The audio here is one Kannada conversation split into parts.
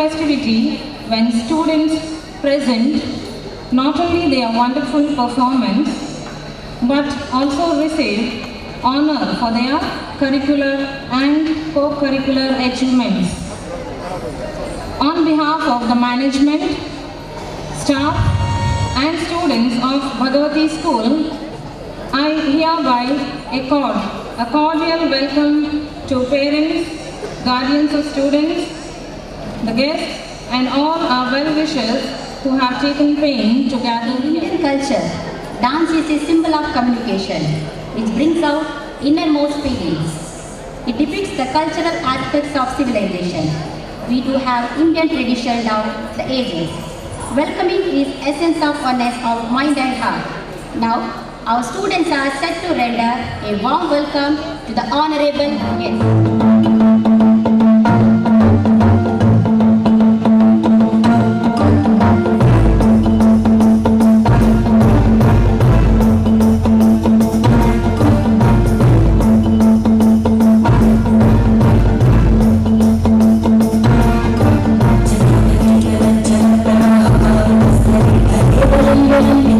festivity when students present not only their wonderful performance but also receive honor for their curricular and co-curricular achievements. On behalf of the management, staff and students of Bhagavati School, I hereby accord a cordial welcome to parents, guardians of students, the guests and all our well-wishers who have taken pain to gather In here. Indian culture, dance is a symbol of communication, which brings out innermost feelings. It depicts the cultural aspects of civilization. We do have Indian tradition down the ages. Welcoming is essence of oneness of mind and heart. Now, our students are set to render a warm welcome to the honorable guests. Jai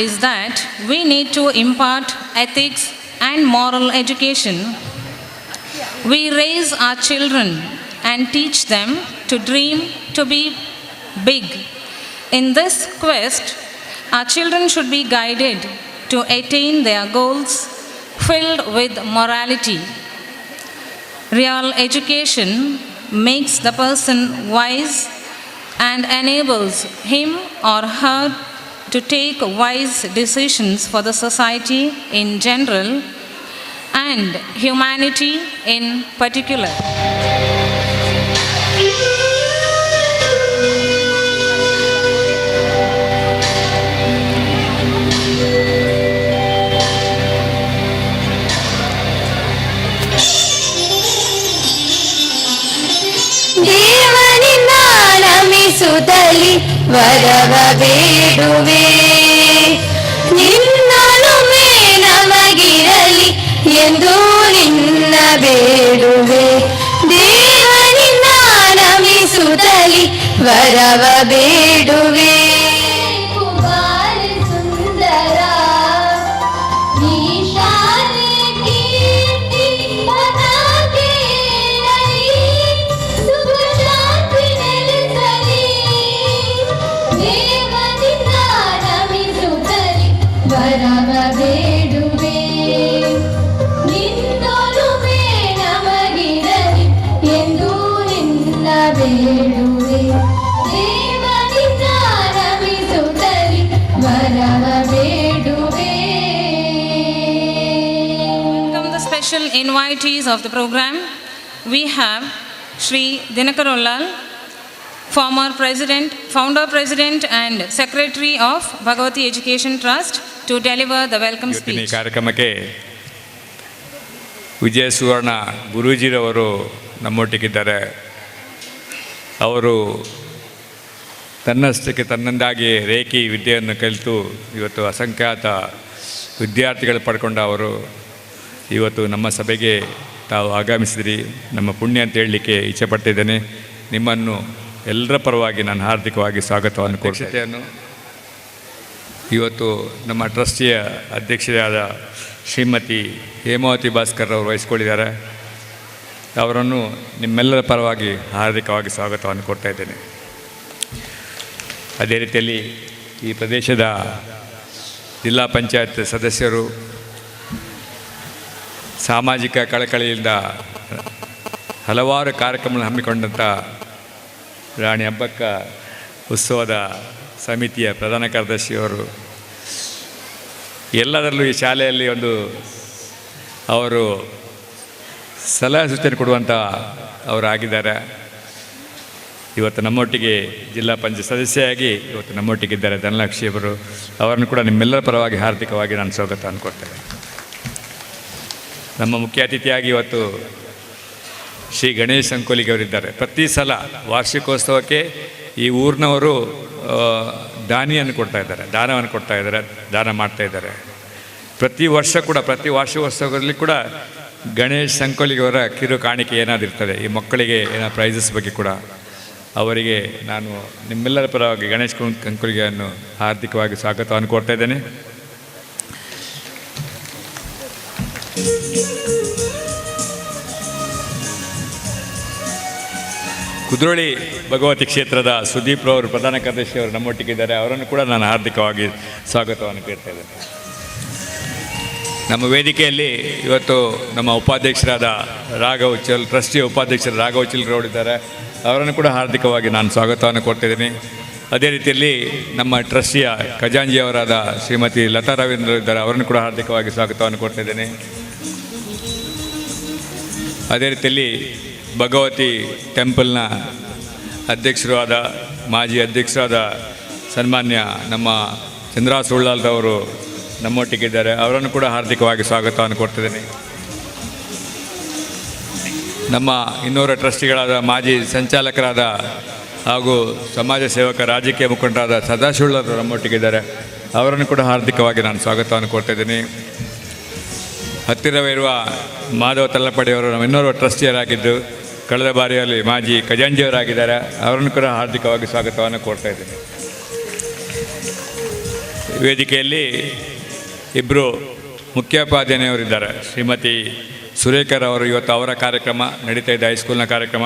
is that we need to impart ethics and moral education. We raise our children and teach them to dream to be big. In this quest, our children should be guided to attain their goals filled with morality. Real education makes the person wise and enables him or her to take wise decisions for the society in general and humanity in particular. ಸುತಲಿ ವರವ ಬೇಡುವೆ ನಿನ್ನೊಲುಮೆ ನಮಗಿರಲಿ ಎಂದು ನಿನ್ನ ಬೇಡುವೆ ದೇವನಿನ್ನ ನಮಿಸುತ್ತಲಿ ವರವ ಬೇಡುವೆ Invitees of the program, we have Shri Dinakar Ullal, founder president and secretary of Bhagavati Education Trust, to deliver the welcome speech. ಈ ಕಾರ್ಯಕ್ರಮಕ್ಕೆ ವಿಜಯ ಸುವರ್ಣ ಗುರೂಜಿರವರು ನಮ್ಮೊಟ್ಟಿಗಿದ್ದಾರೆ. ಅವರು ತನ್ನಷ್ಟಕ್ಕೆ ತನ್ನಂದಾಗಿ ರೇಖಿ ವಿದ್ಯೆಯನ್ನು ಕಲಿತು ಇವತ್ತು ಅಸಂಖ್ಯಾತ ವಿದ್ಯಾರ್ಥಿಗಳು ಪಡ್ಕೊಂಡ ಅವರು ಇವತ್ತು ನಮ್ಮ ಸಭೆಗೆ ತಾವು ಆಗಮಿಸಿದಿರಿ. ನಮ್ಮ ಪುಣ್ಯ ಅಂತ ಹೇಳಲಿಕ್ಕೆ ಇಚ್ಛೆಪಡ್ತಿದ್ದೇನೆ. ನಿಮ್ಮನ್ನು ಎಲ್ಲರ ಪರವಾಗಿ ನಾನು ಹಾರ್ದಿಕವಾಗಿ ಸ್ವಾಗತವನ್ನು ಕೋರುತ್ತೇನೆ. ಇವತ್ತು ನಮ್ಮ ಟ್ರಸ್ಟಿಯ ಅಧ್ಯಕ್ಷರಾದ ಶ್ರೀಮತಿ ಹೇಮಾವತಿ ಭಾಸ್ಕರ್ ಅವರು ವಹಿಸ್ಕೊಂಡಿದ್ದಾರೆ. ಅವರನ್ನು ನಿಮ್ಮೆಲ್ಲರ ಪರವಾಗಿ ಹಾರ್ದಿಕವಾಗಿ ಸ್ವಾಗತವನ್ನು ಕೊಡ್ತಾ ಇದ್ದೇನೆ. ಅದೇ ರೀತಿಯಲ್ಲಿ ಈ ಪ್ರದೇಶದ ಜಿಲ್ಲಾ ಪಂಚಾಯತ್ ಸದಸ್ಯರು, ಸಾಮಾಜಿಕ ಕಳಕಳಿಯಿಂದ ಹಲವಾರು ಕಾರ್ಯಕ್ರಮಗಳನ್ನು ಹಮ್ಮಿಕೊಂಡಂಥ ರಾಣಿ ಹಬ್ಬಕ್ಕ ಉತ್ಸವದ ಸಮಿತಿಯ ಪ್ರಧಾನ ಕಾರ್ಯದರ್ಶಿಯವರು, ಎಲ್ಲದರಲ್ಲೂ ಈ ಶಾಲೆಯಲ್ಲಿ ಅವರು ಸಲಹೆ ಸೂಚನೆ ಕೊಡುವಂಥ ಅವರು ಆಗಿದ್ದಾರೆ. ಇವತ್ತು ನಮ್ಮೊಟ್ಟಿಗೆ ಜಿಲ್ಲಾ ಪಂಚಾಯತ್ ಸದಸ್ಯೆಯಾಗಿ ಇವತ್ತು ನಮ್ಮೊಟ್ಟಿಗಿದ್ದಾರೆ ಧನಲಕ್ಷ್ಮಿಯವರು. ಅವರನ್ನು ಕೂಡ ನಿಮ್ಮೆಲ್ಲರ ಪರವಾಗಿ ಹಾರ್ದಿಕವಾಗಿ ನಾನು ಸ್ವಾಗತ ಅನ್ಕೊಡ್ತೇನೆ. ನಮ್ಮ ಮುಖ್ಯ ಅತಿಥಿಯಾಗಿ ಇವತ್ತು ಶ್ರೀ ಗಣೇಶ್ ಸಂಕೋಲಿಗೆ ಅವರಿದ್ದಾರೆ. ಪ್ರತಿ ಸಲ ವಾರ್ಷಿಕೋತ್ಸವಕ್ಕೆ ಈ ಊರಿನವರು ದಾನವನ್ನು ಕೊಡ್ತಾ ಇದ್ದಾರೆ, ದಾನ ಮಾಡ್ತಾಯಿದ್ದಾರೆ. ಪ್ರತಿ ವರ್ಷ ಕೂಡ ಪ್ರತಿ ವಾರ್ಷಿಕೋತ್ಸವದಲ್ಲಿ ಕೂಡ ಗಣೇಶ್ ಸಂಕೋಲಿಗವರ ಕಿರು ಕಾಣಿಕೆ ಏನಾದರೂ ಇರ್ತದೆ. ಈ ಮಕ್ಕಳಿಗೆ ಏನೋ ಪ್ರೈಸಸ್ ಬಗ್ಗೆ ಕೂಡ ಅವರಿಗೆ ನಾನು ನಿಮ್ಮೆಲ್ಲರ ಪರವಾಗಿ ಗಣೇಶ್ ಸಂಕೋಲಿಗೆಯನ್ನು ಹಾರ್ದಿಕವಾಗಿ ಸ್ವಾಗತವನ್ನು ಕೊಡ್ತಾ ಇದ್ದೇನೆ. ಕುದ್ರೋಳಿ ಭಗವತಿ ಕ್ಷೇತ್ರದ ಸುದೀಪ್ ರವರು ಪ್ರಧಾನ ಕಾರ್ಯದರ್ಶಿ ಅವರು ನಮ್ಮೊಟ್ಟಿಗಿದ್ದಾರೆ. ಅವರನ್ನು ಕೂಡ ನಾನು ಹಾರ್ದಿಕವಾಗಿ ಸ್ವಾಗತವನ್ನು ಕೇಳ್ತಾ ಇದ್ದೇನೆ. ನಮ್ಮ ವೇದಿಕೆಯಲ್ಲಿ ಇವತ್ತು ನಮ್ಮ ಉಪಾಧ್ಯಕ್ಷರಾದ ಟ್ರಸ್ಟಿಯ ಉಪಾಧ್ಯಕ್ಷರು ರಾಘವ್ ಚಿಲ್ರವರಿದ್ದಾರೆ. ಅವರನ್ನು ಕೂಡ ಹಾರ್ದಿಕವಾಗಿ ನಾನು ಸ್ವಾಗತವನ್ನು ಕೊಡ್ತಿದ್ದೀನಿ. ಅದೇ ರೀತಿಯಲ್ಲಿ ನಮ್ಮ ಟ್ರಸ್ಟಿಯ ಖಜಾಂಜಿಯವರಾದ ಶ್ರೀಮತಿ ಲತಾ ರವೀಂದ್ರ ಇದ್ದಾರೆ. ಅವರನ್ನು ಕೂಡ ಹಾರ್ದಿಕವಾಗಿ ಸ್ವಾಗತವನ್ನು ಕೊಡ್ತಿದ್ದೀನಿ. ಅದೇ ರೀತಿಯಲ್ಲಿ ಭಗವತಿ ಟೆಂಪಲ್ನ ಮಾಜಿ ಅಧ್ಯಕ್ಷರಾದ ಸನ್ಮಾನ್ಯ ನಮ್ಮ ಚಂದ್ರಾಸ್ ಉಳ್ಳಾಲ್ರವರು ನಮ್ಮೊಟ್ಟಿಗಿದ್ದಾರೆ. ಅವರನ್ನು ಕೂಡ ಹಾರ್ದಿಕವಾಗಿ ಸ್ವಾಗತವನ್ನು ಕೊಡ್ತಿದ್ದೀನಿ. ನಮ್ಮ ಇನ್ನೂರ ಟ್ರಸ್ಟಿಗಳಾದ ಮಾಜಿ ಸಂಚಾಲಕರಾದ ಹಾಗೂ ಸಮಾಜ ಸೇವಕ ರಾಜಕೀಯ ಮುಖಂಡರಾದ ಸದಾಶಿವಳ್ಳವರು ನಮ್ಮೊಟ್ಟಿಗಿದ್ದಾರೆ. ಅವರನ್ನು ಕೂಡ ಹಾರ್ದಿಕವಾಗಿ ನಾನು ಸ್ವಾಗತವನ್ನು ಕೊಡ್ತಾಯಿದ್ದೀನಿ. ಹತ್ತಿರವೇ ಇರುವ ಮಾಧವ ತಲ್ಲಪಡಿಯವರು ನಮ್ಮ ಇನ್ನೋರ್ವ ಟ್ರಸ್ಟಿಯರಾಗಿದ್ದು ಕಳೆದ ಬಾರಿಯಲ್ಲಿ ಮಾಜಿ ಖಜಾಂಜಿಯವರಾಗಿದ್ದಾರೆ. ಅವರನ್ನು ಕೂಡ ಹಾರ್ದಿಕವಾಗಿ ಸ್ವಾಗತವನ್ನು ಕೊಡ್ತಾಯಿದ್ದೀನಿ. ವೇದಿಕೆಯಲ್ಲಿ ಇಬ್ಬರು ಮುಖ್ಯೋಪಾಧ್ಯಾಯರವರಿದ್ದಾರೆ. ಶ್ರೀಮತಿ ಸುರೇಖರವರು ಇವತ್ತು ಅವರ ಕಾರ್ಯಕ್ರಮ ನಡೀತಾ ಇದೆ, ಹೈಸ್ಕೂಲ್ನ ಕಾರ್ಯಕ್ರಮ.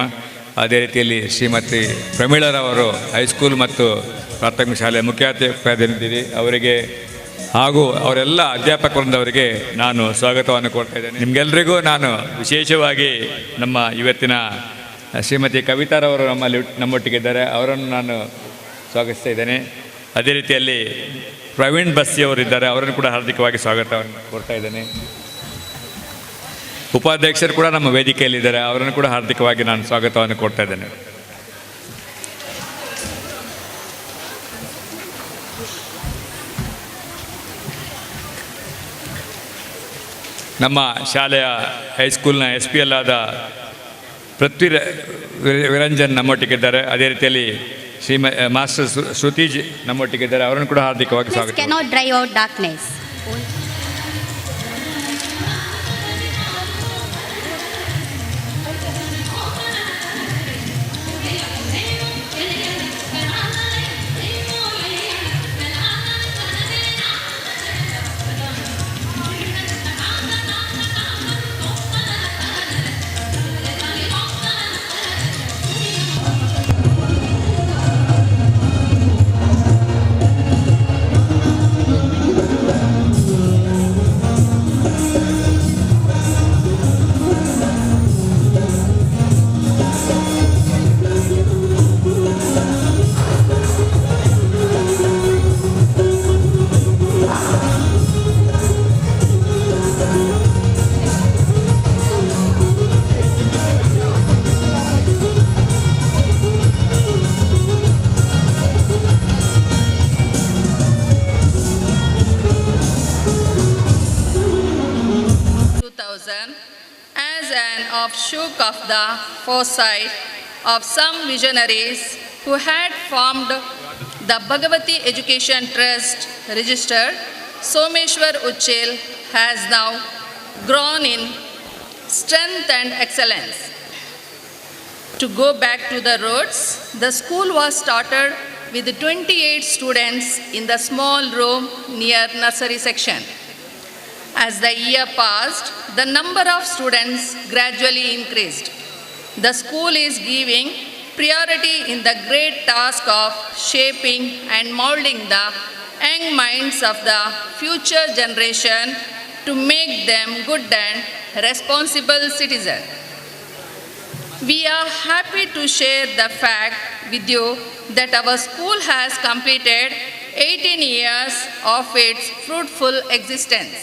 ಅದೇ ರೀತಿಯಲ್ಲಿ ಶ್ರೀಮತಿ ಪ್ರಮೀಳರವರು ಹೈಸ್ಕೂಲ್ ಮತ್ತು ಪ್ರಾಥಮಿಕ ಶಾಲೆಯ ಮುಖ್ಯೋಪಾಧ್ಯಾಯರಿದ್ದೀರಿ. ಅವರಿಗೆ ಹಾಗೂ ಅವರೆಲ್ಲ ಅಧ್ಯಾಪಕ ವೃಂದವರಿಗೆ ನಾನು ಸ್ವಾಗತವನ್ನು ಕೊಡ್ತಾ ಇದ್ದೇನೆ. ನಿಮಗೆಲ್ಲರಿಗೂ ನಾನು ವಿಶೇಷವಾಗಿ ನಮ್ಮ ಇವತ್ತಿನ ಶ್ರೀಮತಿ ಕವಿತಾರವರು ನಮ್ಮೊಟ್ಟಿಗಿದ್ದಾರೆ, ಅವರನ್ನು ನಾನು ಸ್ವಾಗತಿಸ್ತಾ ಇದ್ದೇನೆ. ಅದೇ ರೀತಿಯಲ್ಲಿ ಪ್ರವೀಣ್ ಬಸ್ಸಿಯವರಿದ್ದಾರೆ, ಅವರನ್ನು ಕೂಡ ಹಾರ್ದಿಕವಾಗಿ ಸ್ವಾಗತವನ್ನು ಕೊಡ್ತಾ ಇದ್ದೇನೆ. ಉಪಾಧ್ಯಕ್ಷರು ಕೂಡ ನಮ್ಮ ವೇದಿಕೆಯಲ್ಲಿದ್ದಾರೆ, ಅವರನ್ನು ಕೂಡ ಹಾರ್ದಿಕವಾಗಿ ನಾನು ಸ್ವಾಗತವನ್ನು ಕೊಡ್ತಾ ಇದ್ದೇನೆ. ನಮ್ಮ ಶಾಲೆಯ ಹೈಸ್ಕೂಲ್ನ SP ಆದ ಪೃಥ್ವಿ ವಿರಂಜನ್ ನಮ್ಮೊಟ್ಟಿಗಿದ್ದಾರೆ. ಅದೇ ರೀತಿಯಲ್ಲಿ ಮಾಸ್ಟರ್ ಶ್ರುತೀಜ್ ನಮ್ಮೊಟ್ಟಿಗಿದ್ದಾರೆ, ಅವರನ್ನು ಕೂಡ ಹಾರ್ದಿಕವಾಗಿ ಸ್ವಾಗತ. Cannot drive out darkness. 2000 as an offshoot of the foresight of some visionaries who had formed the Bhagavati Education Trust registered, Someshwar Uchil has now grown in strength and excellence. To go back to the roots, the school was started with 28 students in the small room near nursery section. As the year passed, the number of students gradually increased. The school is giving priority in the great task of shaping and molding the young minds of the future generation to make them good and responsible citizens. We are happy to share the fact with you that our school has completed 18 years of its fruitful existence.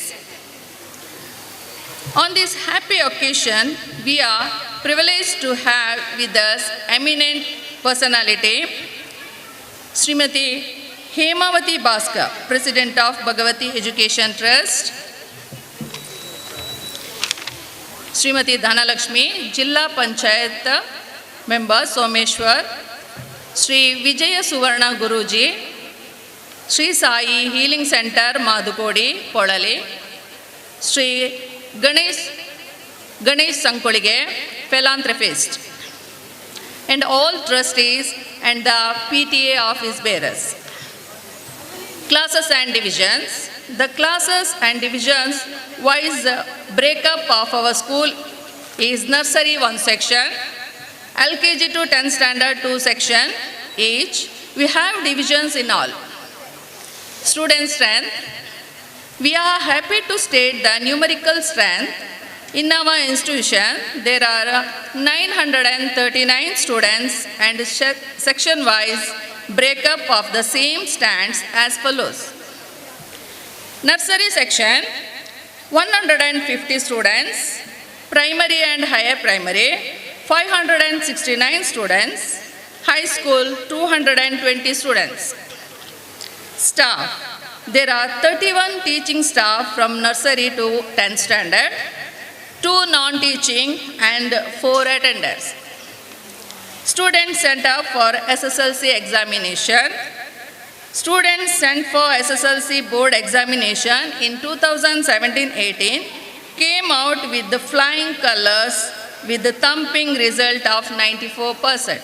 On this happy occasion, we are privileged to have with us eminent personality, Srimati Hemavati Bhaskar, President of Bhagavati Education Trust, Srimati Dhanalakshmi, Jilla Panchayat Member Someshwar, Sri Vijaya Suvarna Guruji, Sri Sai Healing Center Madhukodi, Polali, Sri Ganesh Sankolige, philanthropist, and all trustees and the PTA office bearers. Classes and divisions. The classes and divisions wise breakup of our school is nursery 1 section, LKG to 10th standard 2 section each. We have divisions in all. Student strength. We are happy to state the numerical strength. In our institution, there are 939 students and section-wise breakup of the same stands as follows. Nursery section, 150 students. Primary and higher primary, 569 students. High school, 220 students. Staff. There are 31 teaching staff from nursery to 10th standard, 2 non-teaching and 4 attenders. Students sent up for SSLC examination. Students sent for SSLC board examination in 2017-18 came out with the flying colors with the thumping result of 94%.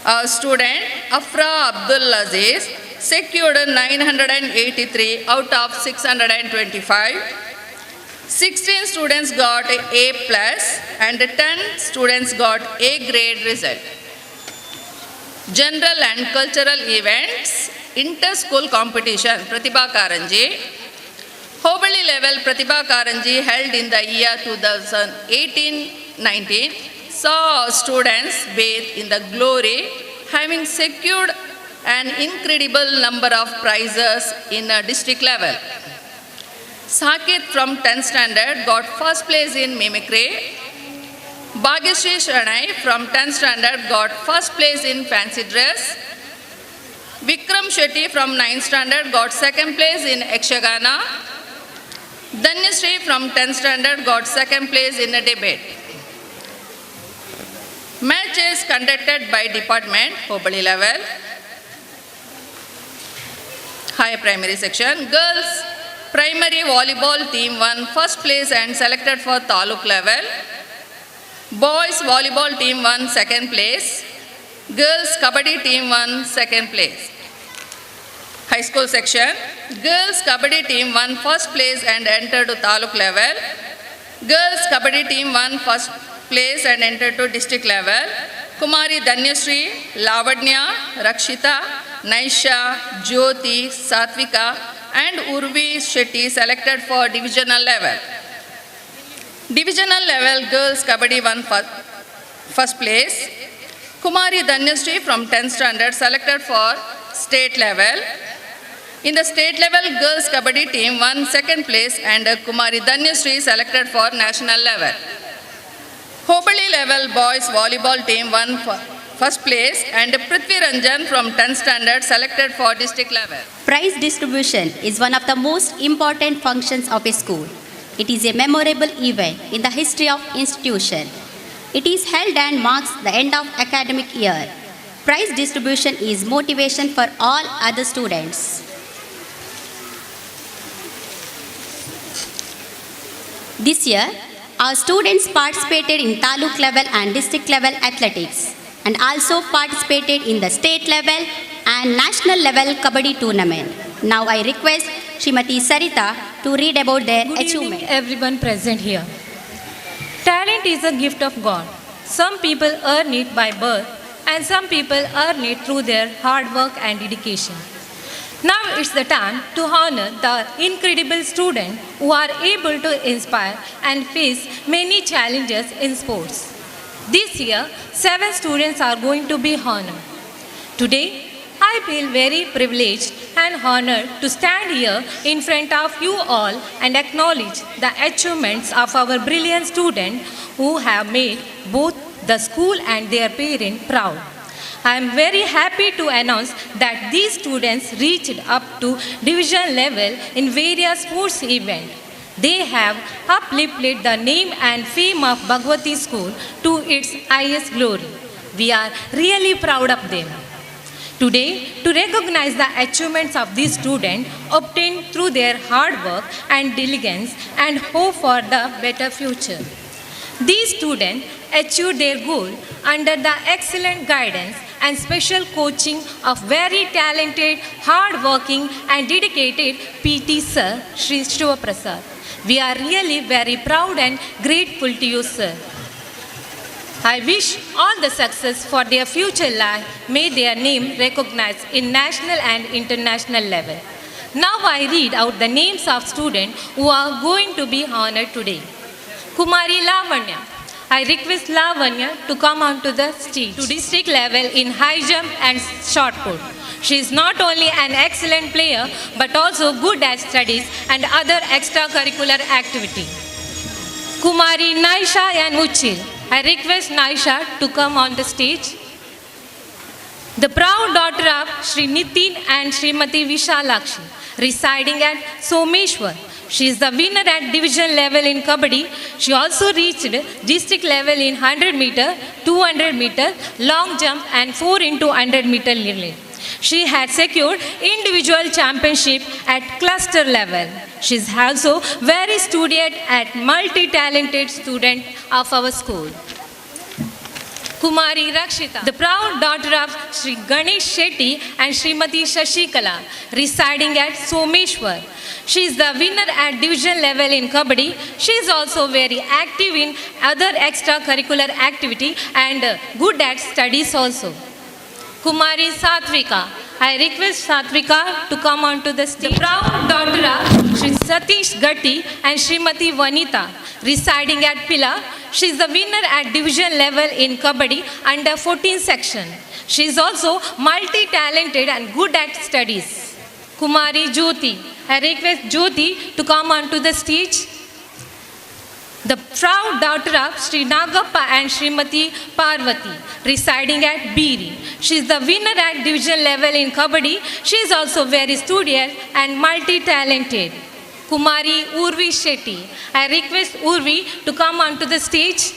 Our student Afra Abdul Aziz secured 983 out of 625. 16 students got A plus and 10 students got A grade result. General and cultural events, inter-school competition, Pratibha Karanji. Hobali level Pratibha Karanji held in the year 2018-19 saw students bathe in the glory, having secured an incredible number of prizes in a district level. Saket from 10th standard got first place in mimicry. Bhagyashree Shanai from 10th standard got first place in fancy dress. Vikram Shetty from 9th standard got second place in Ekshagana. Dhanyashree from 10th standard got second place in a debate. Matches conducted by department, Hobali level. Higher primary section. Girls primary volleyball team won first place and selected for Taluk level. Boys volleyball team won second place. Girls kabaddi team won second place. High school section. Girls kabaddi team won first place and entered to Taluk level. Girls kabaddi team won first place and entered to district level. Kumari Dhanyashree, Lavadnya, Rakshita, Naisha, Jyoti, Satvika and Urvi Shetty selected for divisional level. Divisional level girls kabaddi won first place. Kumari Dhanyashree from 10th standard selected for state level. In the state level girls kabaddi team won second place and Kumari Dhanyashree selected for national level. Hobali level boys volleyball team won first place and Prithvi Ranjan from 10th standard selected for district level. Prize distribution is one of the most important functions of a school. It is a memorable event in the history of institution. It is held and marks the end of academic year. Prize distribution is motivation for all other students. This year, our students participated in Taluk level and district level athletics and also participated in the state level and national level kabaddi tournament. Now I request Srimati Sarita to read about their Good achievement. evening, everyone present here. Talent is a gift of God. Some people earn it by birth and some people earn it through their hard work and dedication. Now it's the time to honor the incredible students who are able to inspire and face many challenges in sports. This year, 7 students are going to be honored. Today, I feel very privileged and honored to stand here in front of you all and acknowledge the achievements of our brilliant students who have made both the school and their parents proud. I am very happy to announce that these students reached up to division level in various sports events. They have uplifted the name and fame of Bhagavati School to its highest glory. We are really proud of them. Today, to recognize the achievements of these students obtained through their hard work and diligence and hope for the better future. These students achieved their goal under the excellent guidance and special coaching of very talented, hard-working and dedicated PT Sir, Sri Shiva Prasad. We are really very proud and grateful to you, sir. I wish all the success for their future life. May their name recognized in national and international level. Now I read out the names of students who are going to be honored today. Kumari Lavanya. I request Lavanya to come onto the stage to district level in high jump and shot put. She is not only an excellent player but also good at studies and other extracurricular activity. Kumari Naisha and Uchil. I request Naisha to come on the stage. The proud daughter of Sri Nitin and Srimati Vishalakshi, residing at Someshwar. She is the winner at division level in Kabaddi. She also reached district level in 100 meter, 200 meter, long jump and 4 into 100 meter relay. She had secured individual championship at cluster level. She is also very studious and multi-talented student of our school. Kumari Rakshita, the proud daughter of Sri Ganesh Shetty and Srimati Shashikala, residing at Someshwar. She is the winner at division level in Kabaddi. She is also very active in other extracurricular activity and good at studies also. Kumari Satvika, I request Satvika to come onto the stage. The proud daughter of Sri Satish Gatti and Srimati Vanita, residing at Pila. She is the winner at division level in Kabaddi under 14 section. She is also multi-talented and good at studies. Kumari Jyoti, I request Jyoti to come onto the stage. The proud daughter of Sri Nagappa and Srimati Parvati, residing at Biri. She is the winner at division level in Kabaddi. She is also very studious and multi-talented. Kumari Urvi Shetty, I request Urvi to come onto the stage.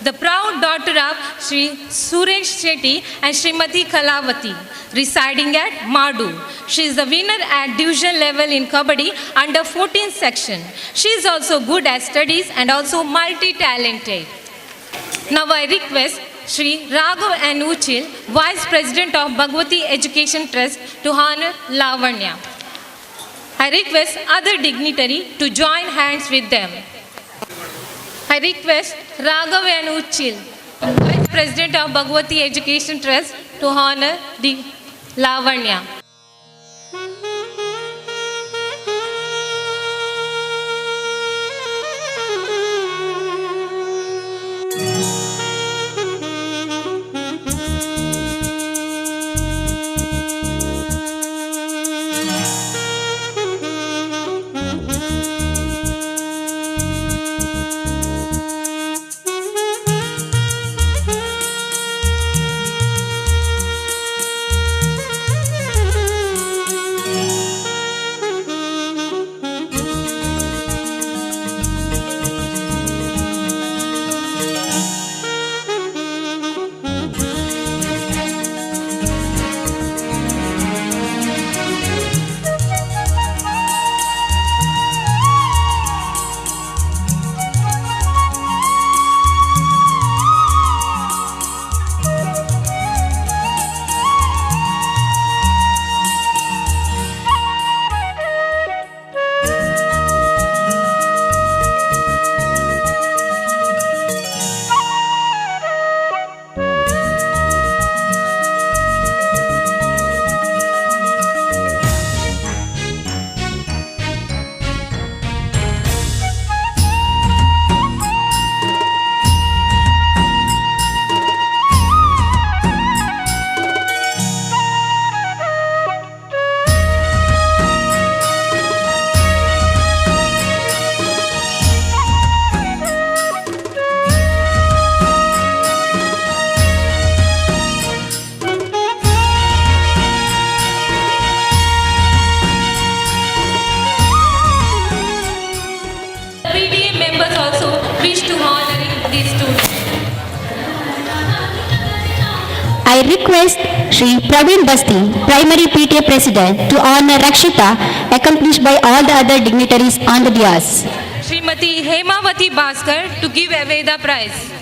The proud daughter of Sri Suresh Shetty and Srimati Kalavati, residing at Madu. She is the winner at division level in Kabaddi under 14 section. She is also good at studies and also multi-talented. Now I request Sri Raghav and Uchil, Vice President of Bhagavati Education Trust, to honor Lavanya. I request other dignitary to join hands with them. I request Raghav and Uchil, Vice President of Bhagavati Education Trust, to honor Lavanya. I request Shri Praveen Basti, Primary PTA President, to honor Rakshita, accompanied by all the other dignitaries on the dais. Srimati Hemavati Bhaskar to give away the prize.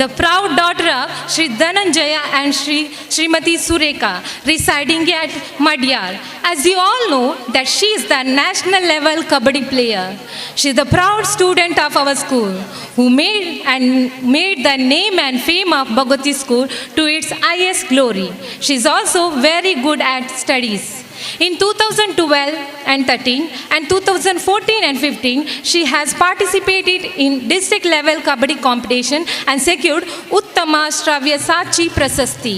the proud daughter of Sri Dhananjaya and Srimati Sureka, residing at Madhyar. As you all know, that she is the national level kabaddi player. She is the proud student of our school, who made the name and fame of Bhagwati School to its highest glory. She is also very good at studies. In 2012 and 13 and 2014 and 15, she has participated in district level kabaddi competition and secured Uttama Shravya Sachi Prasasti.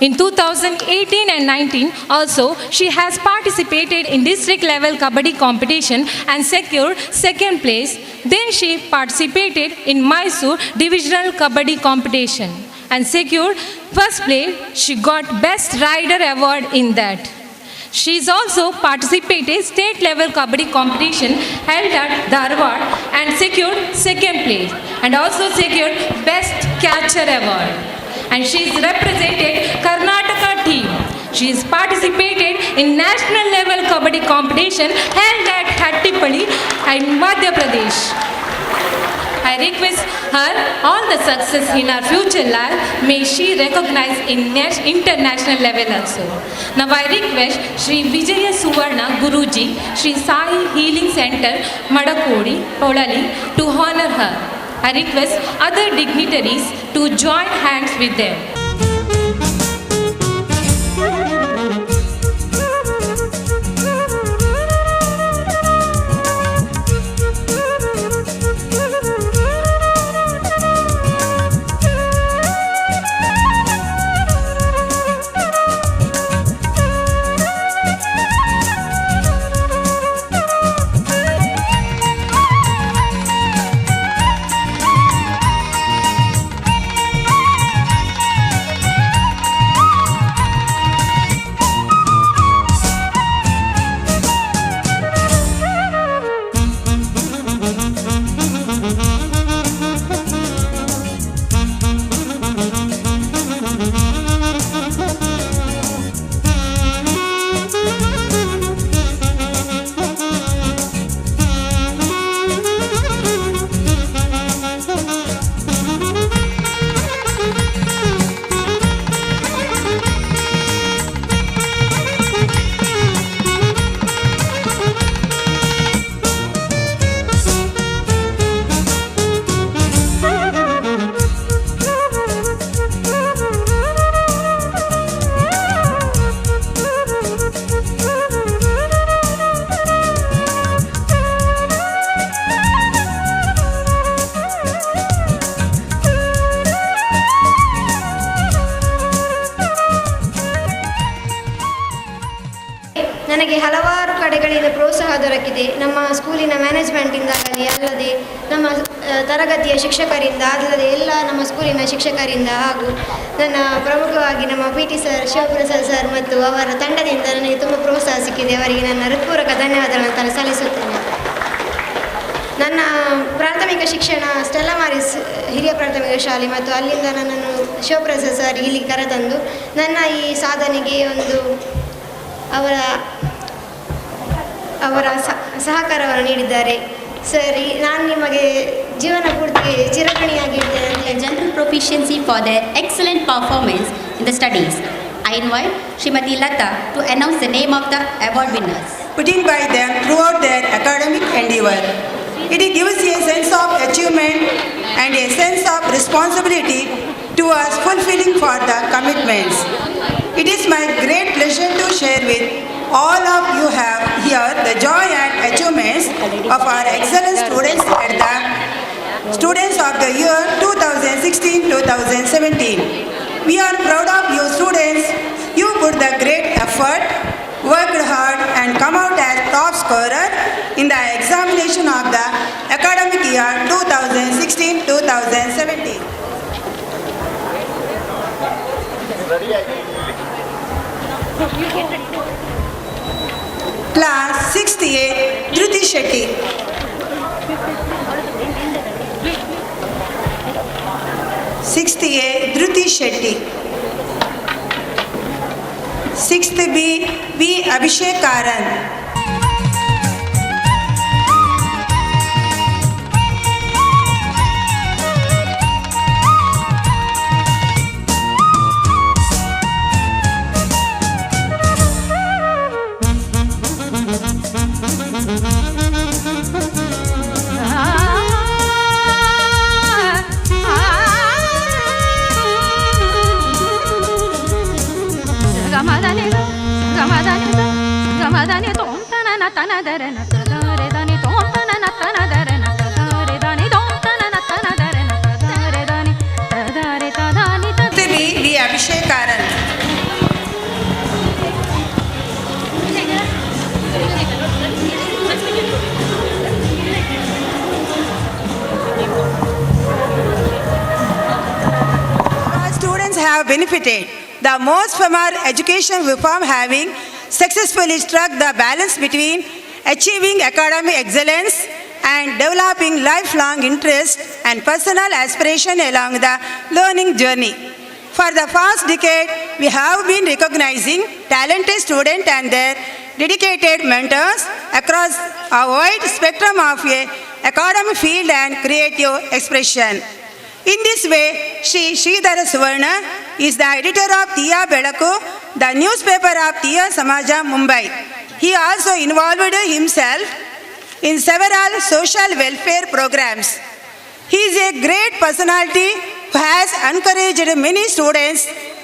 In 2018 and 19 also, she has participated in district level kabaddi competition and secured second place. Then she participated in Mysore divisional kabaddi competition and secured first place. She got best rider award in that. She is also participated state level kabaddi competition held at Dharwad and secured second place and also secured best catcher award. And she is represented Karnataka team. She has participated in national level kabaddi competition held at Hattipalli in Madhya Pradesh. I request her all the success in her future life. May she recognize in international level also. Now I request Sri Vijaya Suvarna Guruji, Sri Sai Healing Center, Madakodi, Polali to honor her. I request other dignitaries to join hands with them. ನನಗೆ ಹಲವಾರು ಕಡೆಗಳಿಂದ ಪ್ರೋತ್ಸಾಹ ದೊರಕಿದೆ. ನಮ್ಮ ಸ್ಕೂಲಿನ ಮ್ಯಾನೇಜ್ಮೆಂಟಿಂದಾಗಲಿ ಅಲ್ಲದೆ ನಮ್ಮ ತರಗತಿಯ ಶಿಕ್ಷಕರಿಂದ ಅಲ್ಲದೆ ಎಲ್ಲ ನಮ್ಮ ಸ್ಕೂಲಿನ ಶಿಕ್ಷಕರಿಂದ ಹಾಗೂ ನನ್ನ ಪ್ರಮುಖವಾಗಿ ನಮ್ಮ PT ಸರ್ ಶಿವಪ್ರಸಾದ್ ಸರ್ ಮತ್ತು ಅವರ ತಂಡದಿಂದ ನನಗೆ ತುಂಬ ಪ್ರೋತ್ಸಾಹ ಸಿಕ್ಕಿದೆ. ಅವರಿಗೆ ನನ್ನ ಹೃತ್ಪೂರ್ವಕ ಧನ್ಯವಾದಗಳನ್ನು ಸಲ್ಲಿಸುತ್ತೇನೆ. ನನ್ನ ಪ್ರಾಥಮಿಕ ಶಿಕ್ಷಣ ಸ್ಟೆಲ್ಲಾ ಮಾರಿಸ್ ಹಿರಿಯ ಪ್ರಾಥಮಿಕ ಶಾಲೆ ಮತ್ತು ಅಲ್ಲಿಂದ ನನ್ನನ್ನು ಶಿವಪ್ರಸಾದ್ ಸರ್ ಇಲ್ಲಿ ಕರೆತಂದು ನನ್ನ ಈ ಸಾಧನೆಗೆ ಒಂದು ಅವರ ಸಹಕಾರವನ್ನು ನೀಡಿದ್ದಾರೆ. ಸರಿ, ನಾನು ನಿಮಗೆ ಜೀವನ ಪೂರ್ತಿ ಚಿರಋಣಿಯಾಗಿರ್ತೇನೆ. General proficiency for their excellent performance in the studies. I invite Srimati Lata to announce the name of the award winners. Putting by them throughout their academic endeavor. It gives a sense of achievement and a sense of responsibility towards fulfilling for the commitments. It is my great pleasure to share with all of you have here the joy and achievements of our excellent students at the Students of the Year 2016-2017. We are proud of you students. You put the great effort, worked hard and come out as top scorer in the examination of the academic year 2016-2017. Class 6th A, Dhruti Shetty. 6th A, Dhruti Shetty. 6th B, B. Abhishek Karan. 6th ಗಮದನಿ ಗಮದನಿ ಗಮದನಿ ತೋಂತನ ತನದರ ನತದರೆ ದನಿ ತೋಂತನ ತನದರ ನತದರೆ ದನಿ ತೋಂತನ ತನದರ ನತದರೆ ದನಿ ತದರೆ ತದಾನಿ Tibi V. Abhishekaran. Students have benefited the most from our education reform, having successfully struck the balance between achieving academic excellence and developing lifelong interest and personal aspiration along the learning journey. For the past decade, we have been recognizing talented students and their dedicated mentors across a wide spectrum of academic field and creative expression. In this way, Shri Sridhara Suvarna is the editor of Tiya Belaku, the newspaper of Tiya Samaja, Mumbai. He also involved himself in several social welfare programs. He is a great personality who has encouraged many students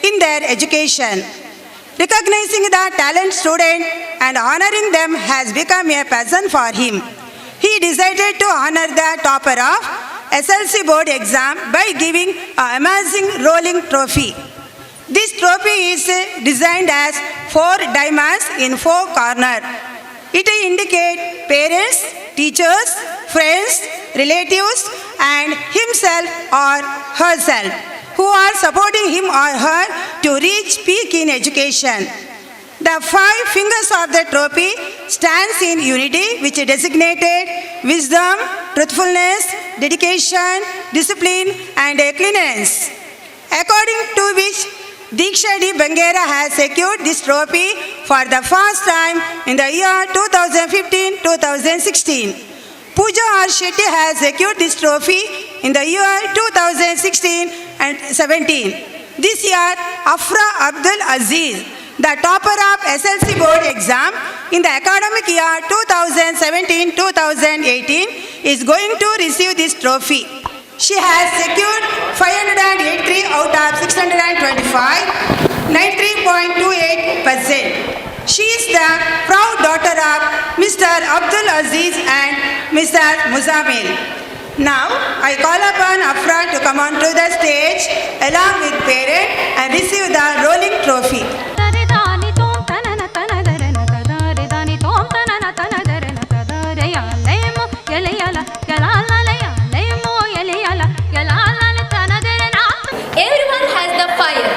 in their education. Recognizing the talented student and honoring them has become a passion for him. He decided to honor the topper of SLC board exam by giving an amazing rolling trophy. This trophy is designed as 4 diamonds in 4 corners. It indicates parents, teachers, friends, relatives, and himself or herself who are supporting him or her to reach peak in education. The 5 fingers of the trophy stands in unity, which designated wisdom, truthfulness, dedication, discipline, and cleanliness. According to which Diksha D. Bangera has secured this trophy for the first time in the year 2015-2016. Pooja R. Shetty has secured this trophy in the year 2016 and 17. This year, Afra Abdul Aziz, the topper of SLC board exam in the academic year 2017-2018, is going to receive this trophy. She has secured 583 out of 625, 93.28%. She is the proud daughter of Mr. Abdul Aziz and Mr. Muzamil. Now, I call upon Afra to come onto the stage along with parent and receive the rolling trophy. Everyone has the fire,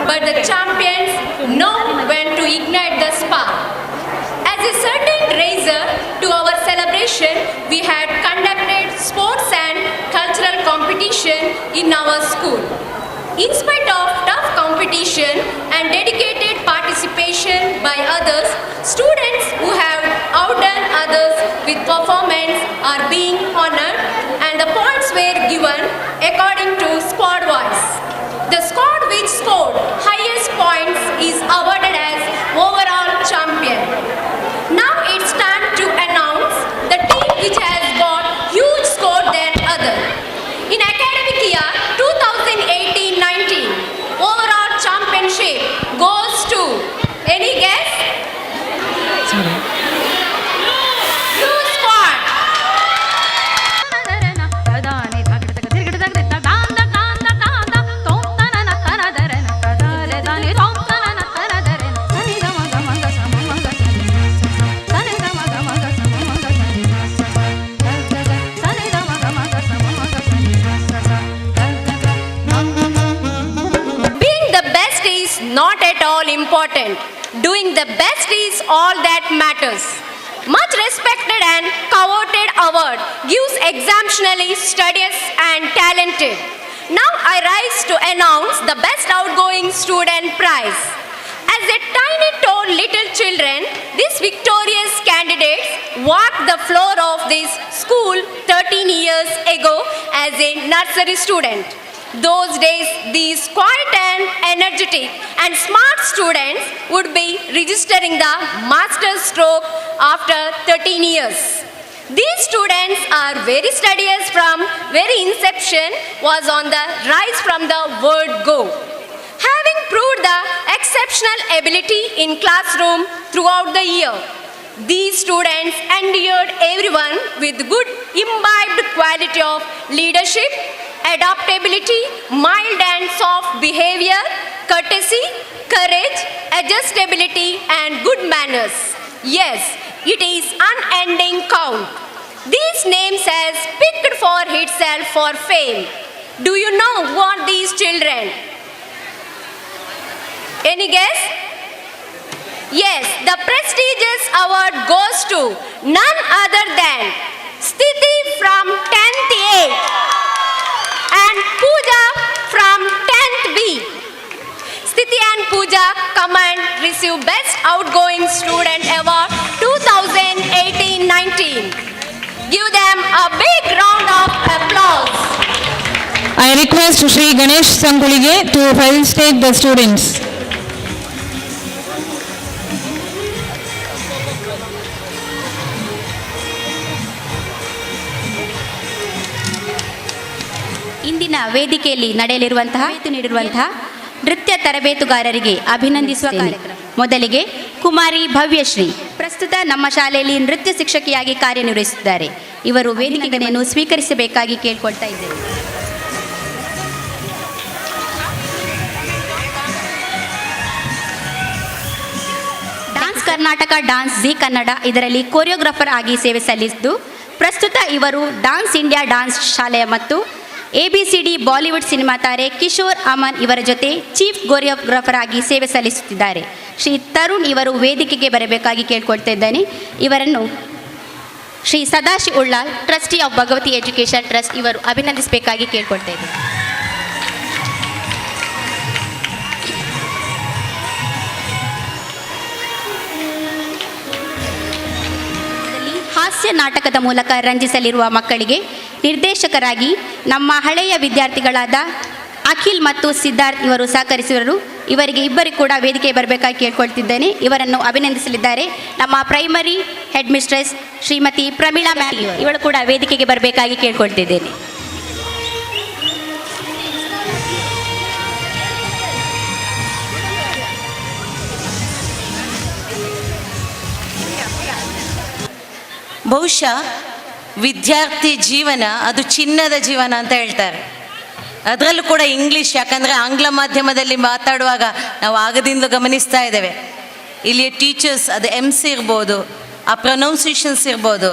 but the champions know when to ignite the spark. As a certain razor to our celebration, we had conducted sports and cultural competition in our school. In spite of tough competition and dedicated participation by others, students who have outdone others with performance are being honored, and the points were given according to squad wise. The squad which scored highest points is awarded as overall champion. Now it's time to announce the team which has got huge score than other. In academic year 2018-19, overall championship goes to, any guess? Blue squad. Not at all important. Doing the best is all that matters. Much respected and coveted award gives exemptionally studious and talented. Now I rise to announce the best outgoing student prize. As a tiny tall little children, these victorious candidates walked the floor of this school 13 years ago as a nursery student. Those days, these quiet and energetic and smart students would be registering the master's stroke after 13 years. These students are very studious from very inception, was on the rise from the word go. Having proved the exception exceptional ability in classroom throughout the year. These students endeared everyone with good imbibed quality of leadership, adaptability, mild and soft behavior, courtesy, courage, adjustability and good manners. Yes, it is unending count. These names has picked for itself for fame. Do you know what these children? Any guess? Yes, the prestigious award goes to none other than Sthiti from 10th A and Pooja from 10th B. Sthiti and Pooja come and receive Best Outgoing Student Award 2018-19. Give them a big round of applause. I request Shri Ganesh Sankulige to felicitate the students. ಇಂದಿನ ವೇದಿಕೆಯಲ್ಲಿ ನೀಡಿರುವಂತಹ ನೃತ್ಯ ತರಬೇತುಗಾರರಿಗೆ ಅಭಿನಂದಿಸುವ ಕಾರ್ಯಕ್ರಮ. ಮೊದಲಿಗೆ ಕುಮಾರಿ ಭವ್ಯಶ್ರೀ ಪ್ರಸ್ತುತ ನಮ್ಮ ಶಾಲೆಯಲ್ಲಿ ನೃತ್ಯ ಶಿಕ್ಷಕಿಯಾಗಿ ಕಾರ್ಯನಿರ್ವಹಿಸುತ್ತಿದ್ದಾರೆ. ಇವರು ವೇದಿಕೆಯನ್ನು ಸ್ವೀಕರಿಸಬೇಕಾಗಿ ಕೇಳ್ಕೊಳ್ತಾ ಇದ್ದೇವೆ. Dance Karnataka, dance G Kannada ಇದರಲ್ಲಿ ಕೊರಿಯೋಗ್ರಾಫರ್ ಆಗಿ ಸೇವೆ ಸಲ್ಲಿಸಿದ್ದು ಪ್ರಸ್ತುತ ಇವರು ಡಾನ್ಸ್ ಇಂಡಿಯಾ ಡಾನ್ಸ್ ಶಾಲೆಯ ಮತ್ತು ABCD ಬಾಲಿವುಡ್ ಸಿನಿಮಾ ತಾರೆ ಕಿಶೋರ್ ಅಮನ್ ಇವರ ಜೊತೆ ಚೀಫ್ ಕೊರಿಯೋಗ್ರಾಫರ್ ಆಗಿ ಸೇವೆ ಸಲ್ಲಿಸುತ್ತಿದ್ದಾರೆ. ಶ್ರೀ ತರುಣ್ ಇವರು ವೇದಿಕೆಗೆ ಬರಬೇಕಾಗಿ ಕೇಳ್ಕೊಳ್ತಾ ಇದ್ದೇನೆ. ಇವರನ್ನು Shri Sadashiv Ullal trustee of Bhagavati education trust ಇವರು ಅಭಿನಂದಿಸಬೇಕಾಗಿ ಕೇಳ್ಕೊಳ್ತಾ ಇದ್ದೇನೆ. ಹಾಸ್ಯ ನಾಟಕದ ಮೂಲಕ ರಂಜಿಸಲಿರುವ ಮಕ್ಕಳಿಗೆ ನಿರ್ದೇಶಕರಾಗಿ ನಮ್ಮ ಹಳೆಯ ವಿದ್ಯಾರ್ಥಿಗಳಾದ ಅಖಿಲ್ ಮತ್ತು ಸಿದ್ಧಾರ್ಥ್ ಇವರು ಸಹಕರಿಸಿದರು. ಇವರಿಗೆ ಇಬ್ಬರಿಗೆ ಕೂಡ ವೇದಿಕೆ ಬರಬೇಕಾಗಿ ಕೇಳ್ಕೊಳ್ತಿದ್ದೇನೆ. ಇವರನ್ನು ಅಭಿನಂದಿಸಲಿದ್ದಾರೆ ನಮ್ಮ primary head mistress Shrimati Pramila ma'am. ಇವಳು ಕೂಡ ವೇದಿಕೆಗೆ ಬರಬೇಕಾಗಿ ಕೇಳ್ಕೊಳ್ತಿದ್ದೇನೆ. ಬಹುಶಃ ವಿದ್ಯಾರ್ಥಿ ಜೀವನ ಅದು ಚಿನ್ನದ ಜೀವನ ಅಂತ ಹೇಳ್ತಾರೆ. ಅದರಲ್ಲೂ ಕೂಡ ಇಂಗ್ಲೀಷ್, ಯಾಕಂದರೆ ಆಂಗ್ಲ ಮಾಧ್ಯಮದಲ್ಲಿ ಮಾತಾಡುವಾಗ ನಾವು ಆಗದಿಂದಲೂ ಗಮನಿಸ್ತಾ ಇದ್ದೇವೆ. ಇಲ್ಲಿಯ ಟೀಚರ್ಸ್ ಅದು MC ಇರ್ಬೋದು, ಆ ಪ್ರೊನೌನ್ಸಿಯೇಷನ್ಸ್ ಇರ್ಬೋದು.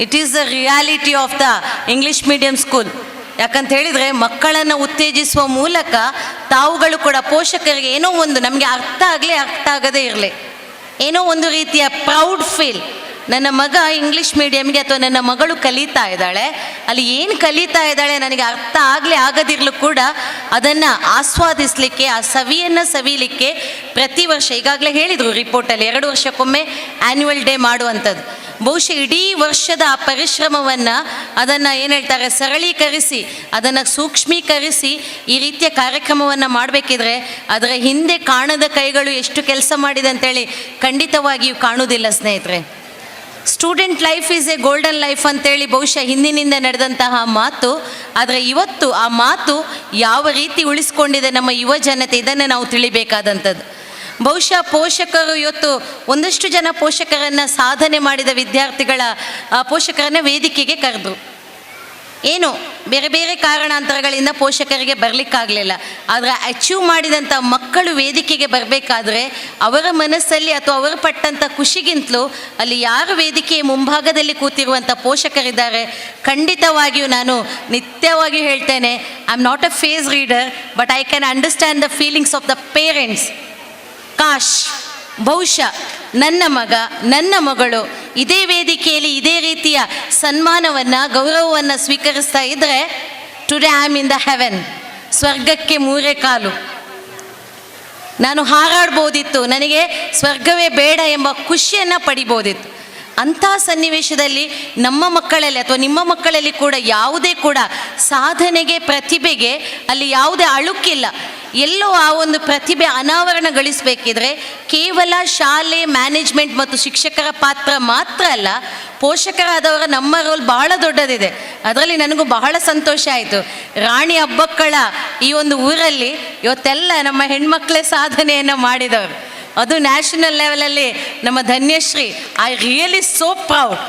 It is the reality of the English medium school. ಯಾಕಂತ ಹೇಳಿದರೆ ಮಕ್ಕಳನ್ನು ಉತ್ತೇಜಿಸುವ ಮೂಲಕ ತಾವುಗಳು ಕೂಡ ಪೋಷಕರಿಗೆ ಏನೋ ಒಂದು ನಮಗೆ ಅರ್ಥ ಆಗಲಿ ಅರ್ಥ ಆಗದೇ ಇರಲಿ, ಏನೋ ಒಂದು ರೀತಿಯ ಪ್ರೌಡ್ ಫೀಲ್. ನನ್ನ ಮಗ ಇಂಗ್ಲೀಷ್ ಮೀಡಿಯಮ್ಗೆ ಅಥವಾ ನನ್ನ ಮಗಳು ಕಲಿತಾ ಇದ್ದಾಳೆ, ಅಲ್ಲಿ ಏನು ಕಲಿತಾ ಇದ್ದಾಳೆ ನನಗೆ ಅರ್ಥ ಆಗಲಿ ಆಗದಿರಲು ಕೂಡ ಅದನ್ನು ಆಸ್ವಾದಿಸಲಿಕ್ಕೆ, ಆ ಸವಿಯನ್ನು ಸವಿಲಿಕ್ಕೆ ಪ್ರತಿ ವರ್ಷ ಈಗಾಗಲೇ ಹೇಳಿದರು ರಿಪೋರ್ಟಲ್ಲಿ 2 ವರ್ಷಕ್ಕೊಮ್ಮೆ ಆ್ಯನ್ಯುವಲ್ ಡೇ ಮಾಡುವಂಥದ್ದು. ಬಹುಶಃ ಇಡೀ ವರ್ಷದ ಆ ಪರಿಶ್ರಮವನ್ನು ಅದನ್ನು ಏನು ಹೇಳ್ತಾರೆ ಸರಳೀಕರಿಸಿ, ಅದನ್ನು ಸೂಕ್ಷ್ಮೀಕರಿಸಿ ಈ ರೀತಿಯ ಕಾರ್ಯಕ್ರಮವನ್ನು ಮಾಡಬೇಕಿದ್ರೆ ಅದರ ಹಿಂದೆ ಕಾಣದ ಕೈಗಳು ಎಷ್ಟು ಕೆಲಸ ಮಾಡಿದೆ ಅಂತೇಳಿ ಖಂಡಿತವಾಗಿಯೂ ಕಾಣುವುದಿಲ್ಲ ಸ್ನೇಹಿತರೆ. Student life is A golden life ಅಂತೇಳಿ ಬಹುಶಃ ಹಿಂದಿನಿಂದ ನಡೆದಂತಹ ಮಾತು. ಆದರೆ ಇವತ್ತು ಆ ಮಾತು ಯಾವ ರೀತಿ ಉಳಿಸ್ಕೊಂಡಿದೆ ನಮ್ಮ ಯುವ ಜನತೆ, ಇದನ್ನು ನಾವು ತಿಳಿಬೇಕಾದಂಥದ್ದು. ಬಹುಶಃ ಪೋಷಕರು ಇವತ್ತು ಒಂದಷ್ಟು ಜನ ಪೋಷಕರನ್ನು ಸಾಧನೆ ಮಾಡಿದ ವಿದ್ಯಾರ್ಥಿಗಳ ಪೋಷಕರನ್ನು ವೇದಿಕೆಗೆ ಕರೆದ್ರು. ಏನು ಬೇರೆ ಬೇರೆ ಕಾರಣಾಂತರಗಳಿಂದ ಪೋಷಕರಿಗೆ ಬರಲಿಕ್ಕಾಗಲಿಲ್ಲ. ಆದರೆ ಅಚೀವ್ ಮಾಡಿದಂಥ ಮಕ್ಕಳು ವೇದಿಕೆಗೆ ಬರಬೇಕಾದ್ರೆ ಅವರ ಮನಸ್ಸಲ್ಲಿ ಅಥವಾ ಅವರು ಪಟ್ಟಂಥ ಖುಷಿಗಿಂತಲೂ ಅಲ್ಲಿ ಯಾರು ವೇದಿಕೆಯ ಮುಂಭಾಗದಲ್ಲಿ ಕೂತಿರುವಂಥ ಪೋಷಕರಿದ್ದಾರೆ, ಖಂಡಿತವಾಗಿಯೂ ನಾನು ನಿತ್ಯವಾಗಿಯೂ ಹೇಳ್ತೇನೆ, I am not a face reader but I can understand the feelings of the parents. ಕಾಶ್ ಬಹುಶಃ ನನ್ನ ಮಗ ನನ್ನ ಮಗಳು ಇದೇ ವೇದಿಕೆಯಲ್ಲಿ ಇದೇ ರೀತಿಯ ಸನ್ಮಾನವನ್ನು ಗೌರವವನ್ನು ಸ್ವೀಕರಿಸ್ತಾ ಇದ್ದರೆ today I am in the Heaven, ಸ್ವರ್ಗಕ್ಕೆ 3 ಕಾಲು. ನಾನು ಹಾರಾಡ್ಬೋದಿತ್ತು, ನನಗೆ ಸ್ವರ್ಗವೇ ಬೇಡ ಎಂಬ ಖುಷಿಯನ್ನು ಪಡಿಬೋದಿತ್ತು. ಅಂಥ ಸನ್ನಿವೇಶದಲ್ಲಿ ನಮ್ಮ ಮಕ್ಕಳಲ್ಲಿ ಅಥವಾ ನಿಮ್ಮ ಮಕ್ಕಳಲ್ಲಿ ಕೂಡ ಯಾವುದೇ ಕೂಡ ಸಾಧನೆಗೆ ಪ್ರತಿಭೆಗೆ ಅಲ್ಲಿ ಯಾವುದೇ ಅಳುಕಿಲ್ಲ. ಎಲ್ಲೋ ಆ ಒಂದು ಪ್ರತಿಭೆ ಅನಾವರಣಗೊಳಿಸಬೇಕಿದ್ರೆ ಕೇವಲ ಶಾಲೆ ಮ್ಯಾನೇಜ್ಮೆಂಟ್ ಮತ್ತು ಶಿಕ್ಷಕರ ಪಾತ್ರ ಮಾತ್ರ ಅಲ್ಲ, ಪೋಷಕರಾದವರ ನಮ್ಮ ರೋಲ್ ಬಹಳ ದೊಡ್ಡದಿದೆ. ಅದರಲ್ಲಿ ನನಗೂ ಬಹಳ ಸಂತೋಷ ಆಯಿತು. ರಾಣಿ ಹಬ್ಬಕ್ಕಳ ಈ ಒಂದು ಊರಲ್ಲಿ ಇವತ್ತೆಲ್ಲ ನಮ್ಮ ಹೆಣ್ಮಕ್ಳೇ ಸಾಧನೆಯನ್ನು ಮಾಡಿದವರು. ಅದು ನ್ಯಾಷನಲ್ ಲೆವೆಲಲ್ಲಿ ನಮ್ಮ Dhanyashree. I really so proud.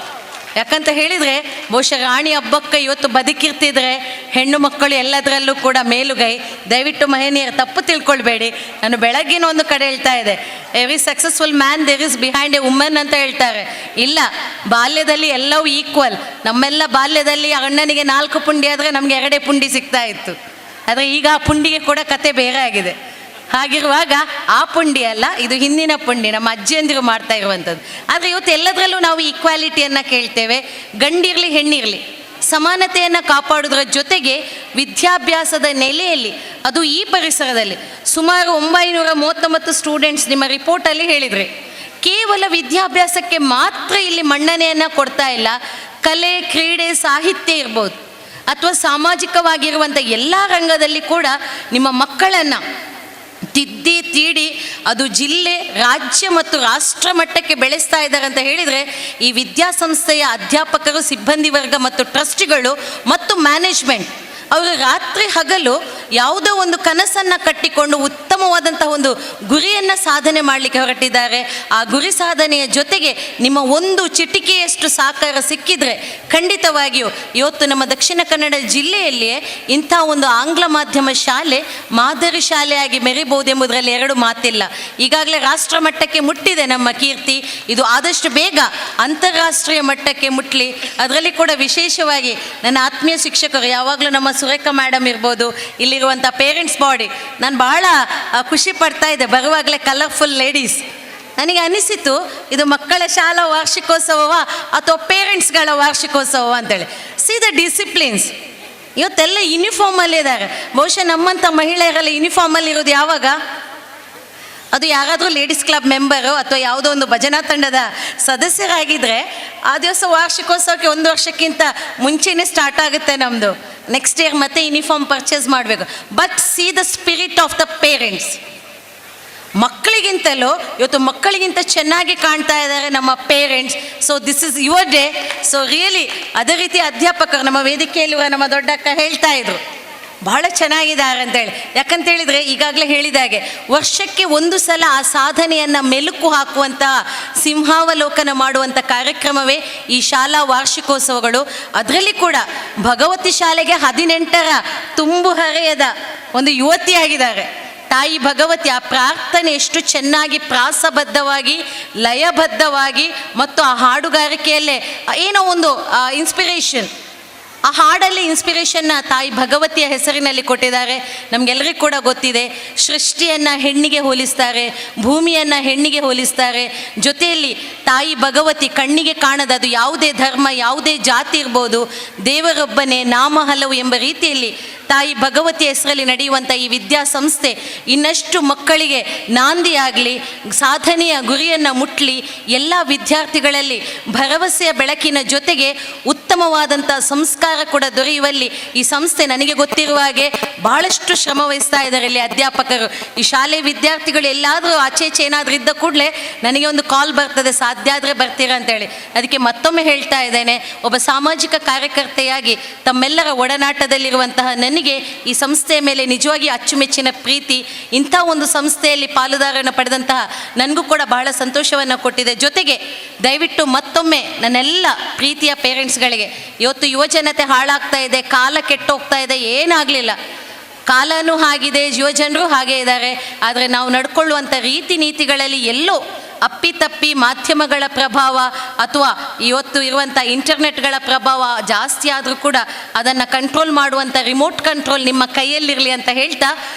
ಯಾಕಂತ ಹೇಳಿದರೆ ಬಹುಶಃ ರಾಣಿ ಹಬ್ಬಕ್ಕ ಇವತ್ತು ಬದುಕಿರ್ತಿದ್ರೆ ಹೆಣ್ಣು ಮಕ್ಕಳು ಎಲ್ಲದರಲ್ಲೂ ಕೂಡ ಮೇಲುಗೈ. ದಯವಿಟ್ಟು ಮಹಿಳೆಯರು ತಪ್ಪು ತಿಳ್ಕೊಳ್ಬೇಡಿ. ನಾನು ಬೆಳಗ್ಗಿನ ಒಂದು ಕಡೆ ಹೇಳ್ತಾ ಇದ್ದೆ, every successful man there is behind a woman ಅಂತ ಹೇಳ್ತಾರೆ. ಇಲ್ಲ, ಬಾಲ್ಯದಲ್ಲಿ ಎಲ್ಲವೂ ಈಕ್ವಲ್. ನಮ್ಮೆಲ್ಲ ಬಾಲ್ಯದಲ್ಲಿ ಅಣ್ಣನಿಗೆ 4 ಪುಂಡಿ ಆದರೆ ನಮಗೆ 2 ಪುಂಡಿ ಸಿಗ್ತಾ ಇತ್ತು. ಆದರೆ ಈಗ ಆ ಪುಂಡಿಗೆ ಕೂಡ ಕತೆ ಬೇರೆ ಆಗಿದೆ. ಹಾಗಿರುವಾಗ ಆ ಪುಂಡಿ ಅಲ್ಲ, ಇದು ಹಿಂದಿನ ಪುಂಡಿ, ನಮ್ಮ ಅಜ್ಜಿಯಂದಿರು ಮಾಡ್ತಾ ಇರುವಂಥದ್ದು. ಆದರೆ ಇವತ್ತು ಎಲ್ಲದರಲ್ಲೂ ನಾವು ಈಕ್ವಾಲಿಟಿಯನ್ನು ಕೇಳ್ತೇವೆ. ಗಂಡಿರಲಿ ಹೆಣ್ಣಿರಲಿ ಸಮಾನತೆಯನ್ನು ಕಾಪಾಡೋದ್ರ ಜೊತೆಗೆ ವಿದ್ಯಾಭ್ಯಾಸದ ನೆಲೆಯಲ್ಲಿ, ಅದು ಈ ಪರಿಸರದಲ್ಲಿ ಸುಮಾರು 939 ಸ್ಟೂಡೆಂಟ್ಸ್ ನಿಮ್ಮ ರಿಪೋರ್ಟಲ್ಲಿ ಹೇಳಿದ್ರಿ. ಕೇವಲ ವಿದ್ಯಾಭ್ಯಾಸಕ್ಕೆ ಮಾತ್ರ ಇಲ್ಲಿ ಮನ್ನಣೆಯನ್ನು ಕೊಡ್ತಾ ಇಲ್ಲ. ಕಲೆ, ಕ್ರೀಡೆ, ಸಾಹಿತ್ಯ ಇರ್ಬೋದು ಅಥವಾ ಸಾಮಾಜಿಕವಾಗಿರುವಂಥ ಎಲ್ಲ ರಂಗದಲ್ಲಿ ಕೂಡ ನಿಮ್ಮ ಮಕ್ಕಳನ್ನು ತಿದ್ದಿ ತೀಡಿ ಅದು ಜಿಲ್ಲೆ, ರಾಜ್ಯ ಮತ್ತು ರಾಷ್ಟ್ರ ಮಟ್ಟಕ್ಕೆ ಬೆಳೆಸ್ತಾ ಇದ್ದಾರೆ ಅಂತ ಹೇಳಿದರೆ ಈ ವಿದ್ಯಾಸಂಸ್ಥೆಯ ಅಧ್ಯಾಪಕರು, ಸಿಬ್ಬಂದಿ ವರ್ಗ ಮತ್ತು ಟ್ರಸ್ಟಿಗಳು ಮತ್ತು ಮ್ಯಾನೇಜ್ಮೆಂಟ್ ಅವರು ರಾತ್ರಿ ಹಗಲು ಯಾವುದೋ ಒಂದು ಕನಸನ್ನು ಕಟ್ಟಿಕೊಂಡು ಉತ್ತಮವಾದಂಥ ಒಂದು ಗುರಿಯನ್ನು ಸಾಧನೆ ಮಾಡಲಿಕ್ಕೆ ಹೊರಟಿದ್ದಾರೆ. ಆ ಗುರಿ ಸಾಧನೆಯ ಜೊತೆಗೆ ನಿಮ್ಮ ಒಂದು ಚಿಟಿಕೆಯಷ್ಟು ಸಹಕಾರ ಸಿಕ್ಕಿದರೆ ಖಂಡಿತವಾಗಿಯೂ ಇವತ್ತು ನಮ್ಮ ದಕ್ಷಿಣ ಕನ್ನಡ ಜಿಲ್ಲೆಯಲ್ಲಿಯೇ ಇಂಥ ಒಂದು ಆಂಗ್ಲ ಮಾಧ್ಯಮ ಶಾಲೆ ಮಾದರಿ ಶಾಲೆಯಾಗಿ ಮೆರಿಬಹುದೆಂಬುದರಲ್ಲಿ 2 ಮಾತಿಲ್ಲ. ಈಗಾಗಲೇ ರಾಷ್ಟ್ರ ಮಟ್ಟಕ್ಕೆ ಮುಟ್ಟಿದೆ ನಮ್ಮ ಕೀರ್ತಿ. ಇದು ಆದಷ್ಟು ಬೇಗ ಅಂತಾರಾಷ್ಟ್ರೀಯ ಮಟ್ಟಕ್ಕೆ ಮುಟ್ಟಲಿ. ಅದರಲ್ಲಿ ಕೂಡ ವಿಶೇಷವಾಗಿ ನನ್ನ ಆತ್ಮೀಯ ಶಿಕ್ಷಕರು, ಯಾವಾಗಲೂ ನಮ್ಮ ಸುರೇಖಾ ಮೇಡಮ್ ಇರ್ಬೋದು, ಇಲ್ಲಿರುವಂಥ ಪೇರೆಂಟ್ಸ್ ಬಾಡಿ, ನಾನು ಭಾಳ ಖುಷಿ ಪಡ್ತಾ ಇದ್ದೆ ಬರುವಾಗಲೇ. Colourful ladies. ನನಗೆ ಅನಿಸಿತು ಇದು ಮಕ್ಕಳ ಶಾಲಾ ವಾರ್ಷಿಕೋತ್ಸವವ ಅಥವಾ ಪೇರೆಂಟ್ಸ್ಗಳ ವಾರ್ಷಿಕೋತ್ಸವ ಅಂತೇಳಿ. C the disciplines. ಇವತ್ತೆಲ್ಲ ಯೂನಿಫಾರ್ಮಲ್ಲಿದ್ದಾರೆ. ಬಹುಶಃ ನಮ್ಮಂಥ ಮಹಿಳೆಯರೆಲ್ಲ ಯೂನಿಫಾರ್ಮಲ್ಲಿ ಇರೋದು ಯಾವಾಗ? ಅದು ಯಾರಾದರೂ ಲೇಡೀಸ್ ಕ್ಲಬ್ ಮೆಂಬರು ಅಥವಾ ಯಾವುದೋ ಒಂದು ಭಜನಾ ತಂಡದ ಸದಸ್ಯರಾಗಿದ್ದರೆ ಆ ದಿವಸ ವಾರ್ಷಿಕೋತ್ಸವಕ್ಕೆ 1 ವರ್ಷಕ್ಕಿಂತ ಮುಂಚೆನೇ ಸ್ಟಾರ್ಟ್ ಆಗುತ್ತೆ ನಮ್ಮದು. ನೆಕ್ಸ್ಟ್ ಇಯರ್ ಮತ್ತೆ ಯೂನಿಫಾರ್ಮ್ ಪರ್ಚೇಸ್ ಮಾಡಬೇಕು. But see the spirit of the parents. ಮಕ್ಕಳಿಗಿಂತಲೂ ಇವತ್ತು ಮಕ್ಕಳಿಗಿಂತ ಚೆನ್ನಾಗಿ ಕಾಣ್ತಾ ಇದ್ದಾರೆ ನಮ್ಮ parents. So this is your day. So really ಅದೇ ರೀತಿ ಅಧ್ಯಾಪಕರು ನಮ್ಮ ವೇದಿಕೆಯಲ್ಲಿರುವ ನಮ್ಮ ದೊಡ್ಡಕ್ಕ ಹೇಳ್ತಾ ಇದ್ರು, ಬಹಳ ಚೆನ್ನಾಗಿದ್ದಾರೆ ಅಂತೇಳಿ. ಯಾಕಂತೇಳಿದರೆ ಈಗಾಗಲೇ ಹೇಳಿದಾಗೆ ವರ್ಷಕ್ಕೆ 1 ಸಲ ಆ ಸಾಧನೆಯನ್ನು ಮೆಲುಕು ಹಾಕುವಂತಹ, ಸಿಂಹಾವಲೋಕನ ಮಾಡುವಂಥ ಕಾರ್ಯಕ್ರಮವೇ ಈ ಶಾಲಾ ವಾರ್ಷಿಕೋತ್ಸವಗಳು. ಅದರಲ್ಲಿ ಕೂಡ ಭಗವತಿ ಶಾಲೆಗೆ 18ರ ತುಂಬು ಹರೆಯದ ಒಂದು ಯುವತಿಯಾಗಿದ್ದಾರೆ ತಾಯಿ ಭಗವತಿ. ಆ ಪ್ರಾರ್ಥನೆ ಎಷ್ಟು ಚೆನ್ನಾಗಿ ಪ್ರಾಸಬದ್ಧವಾಗಿ, ಲಯಬದ್ಧವಾಗಿ ಮತ್ತು ಆ ಹಾಡುಗಾರಿಕೆಯಲ್ಲೇ ಏನೋ ಒಂದು ಇನ್ಸ್ಪಿರೇಷನ್, ಆ ಹಾಡಲ್ಲಿ ಇನ್ಸ್ಪಿರೇಷನ್ನ ತಾಯಿ ಭಗವತಿಯ ಹೆಸರಿನಲ್ಲಿ ಕೊಟ್ಟಿದ್ದಾರೆ. ನಮಗೆಲ್ಲರಿಗೂ ಕೂಡ ಗೊತ್ತಿದೆ, ಸೃಷ್ಟಿಯನ್ನು ಹೆಣ್ಣಿಗೆ ಹೋಲಿಸ್ತಾರೆ, ಭೂಮಿಯನ್ನು ಹೆಣ್ಣಿಗೆ ಹೋಲಿಸ್ತಾರೆ. ಜೊತೆಯಲ್ಲಿ ತಾಯಿ ಭಗವತಿ ಕಣ್ಣಿಗೆ ಕಾಣದ, ಅದು ಯಾವುದೇ ಧರ್ಮ, ಯಾವುದೇ ಜಾತಿ ಇರ್ಬೋದು, ದೇವರೊಬ್ಬನೇ, ನಾಮ ಹಲವು ಎಂಬ ರೀತಿಯಲ್ಲಿ ತಾಯಿ ಭಗವತಿಯ ಹೆಸರಲ್ಲಿ ನಡೆಯುವಂಥ ಈ ವಿದ್ಯಾಸಂಸ್ಥೆ ಇನ್ನಷ್ಟು ಮಕ್ಕಳಿಗೆ ನಾಂದಿಯಾಗಲಿ, ಸಾಧನೆಯ ಗುರಿಯನ್ನು ಮುಟ್ಟಲಿ, ಎಲ್ಲ ವಿದ್ಯಾರ್ಥಿಗಳಲ್ಲಿ ಭರವಸೆಯ ಬೆಳಕಿನ ಜೊತೆಗೆ ಉತ್ತಮವಾದಂಥ ಸಂಸ್ಕಾರ ಕೂಡ ದೊರೆಯುವಲ್ಲಿ ಈ ಸಂಸ್ಥೆ ನನಗೆ ಗೊತ್ತಿರುವ ಹಾಗೆ ಬಹಳಷ್ಟು ಶ್ರಮ ವಹಿಸ್ತಾ ಇದ್ದಾರೆ. ಇಲ್ಲಿ ಅಧ್ಯಾಪಕರು, ಈ ಶಾಲೆ ವಿದ್ಯಾರ್ಥಿಗಳು ಎಲ್ಲಾದರೂ ಆಚೆಚೆ ಏನಾದರೂ ಇದ್ದ ಕೂಡಲೇ ನನಗೆ ಒಂದು ಕಾಲ್ ಬರ್ತದೆ, ಸಾಧ್ಯ ಆದರೆ ಬರ್ತೀರಾ ಅಂತೇಳಿ. ಅದಕ್ಕೆ ಮತ್ತೊಮ್ಮೆ ಹೇಳ್ತಾ ಇದ್ದೇನೆ, ಒಬ್ಬ ಸಾಮಾಜಿಕ ಕಾರ್ಯಕರ್ತೆಯಾಗಿ ತಮ್ಮೆಲ್ಲರ ಒಡನಾಟದಲ್ಲಿರುವಂತಹ ನನಗೆ ಈ ಸಂಸ್ಥೆಯ ಮೇಲೆ ನಿಜವಾಗಿ ಅಚ್ಚುಮೆಚ್ಚಿನ ಪ್ರೀತಿ. ಇಂಥ ಒಂದು ಸಂಸ್ಥೆಯಲ್ಲಿ ಪಾಲುದಾರನ್ನು ಪಡೆದಂತಹ ನನಗೂ ಕೂಡ ಬಹಳ ಸಂತೋಷವನ್ನು ಕೊಟ್ಟಿದೆ. ಜೊತೆಗೆ ದಯವಿಟ್ಟು ಮತ್ತೊಮ್ಮೆ ನನ್ನೆಲ್ಲ ಪ್ರೀತಿಯ ಪೇರೆಂಟ್ಸ್ಗಳಿಗೆ, ಇವತ್ತು ಯುವಜನತೆ ಹಾಳಾಗ್ತಾ ಇದೆ, ಕಾಲ ಕೆಟ್ಟೋಗ್ತಾ ಇದೆ, ಏನಾಗಲಿಲ್ಲ, ಕಾಲನೂ ಆಗಿದೆ, ಯುವಜನರು ಹಾಗೇ ಇದ್ದಾರೆ. ಆದರೆ ನಾವು ನಡ್ಕೊಳ್ಳುವಂಥ ರೀತಿ ನೀತಿಗಳಲ್ಲಿ ಎಲ್ಲೋ ಅಪ್ಪಿತಪ್ಪಿ ಮಾಧ್ಯಮಗಳ ಪ್ರಭಾವ ಅಥವಾ ಇವತ್ತು ಇರುವಂಥ ಇಂಟರ್ನೆಟ್ಗಳ ಪ್ರಭಾವ ಜಾಸ್ತಿ ಆದರೂ ಕೂಡ ಅದನ್ನು ಕಂಟ್ರೋಲ್ ಮಾಡುವಂಥ ರಿಮೋಟ್ ಕಂಟ್ರೋಲ್ ನಿಮ್ಮ ಕೈಯಲ್ಲಿರಲಿ ಅಂತ ಹೇಳ್ತಾ,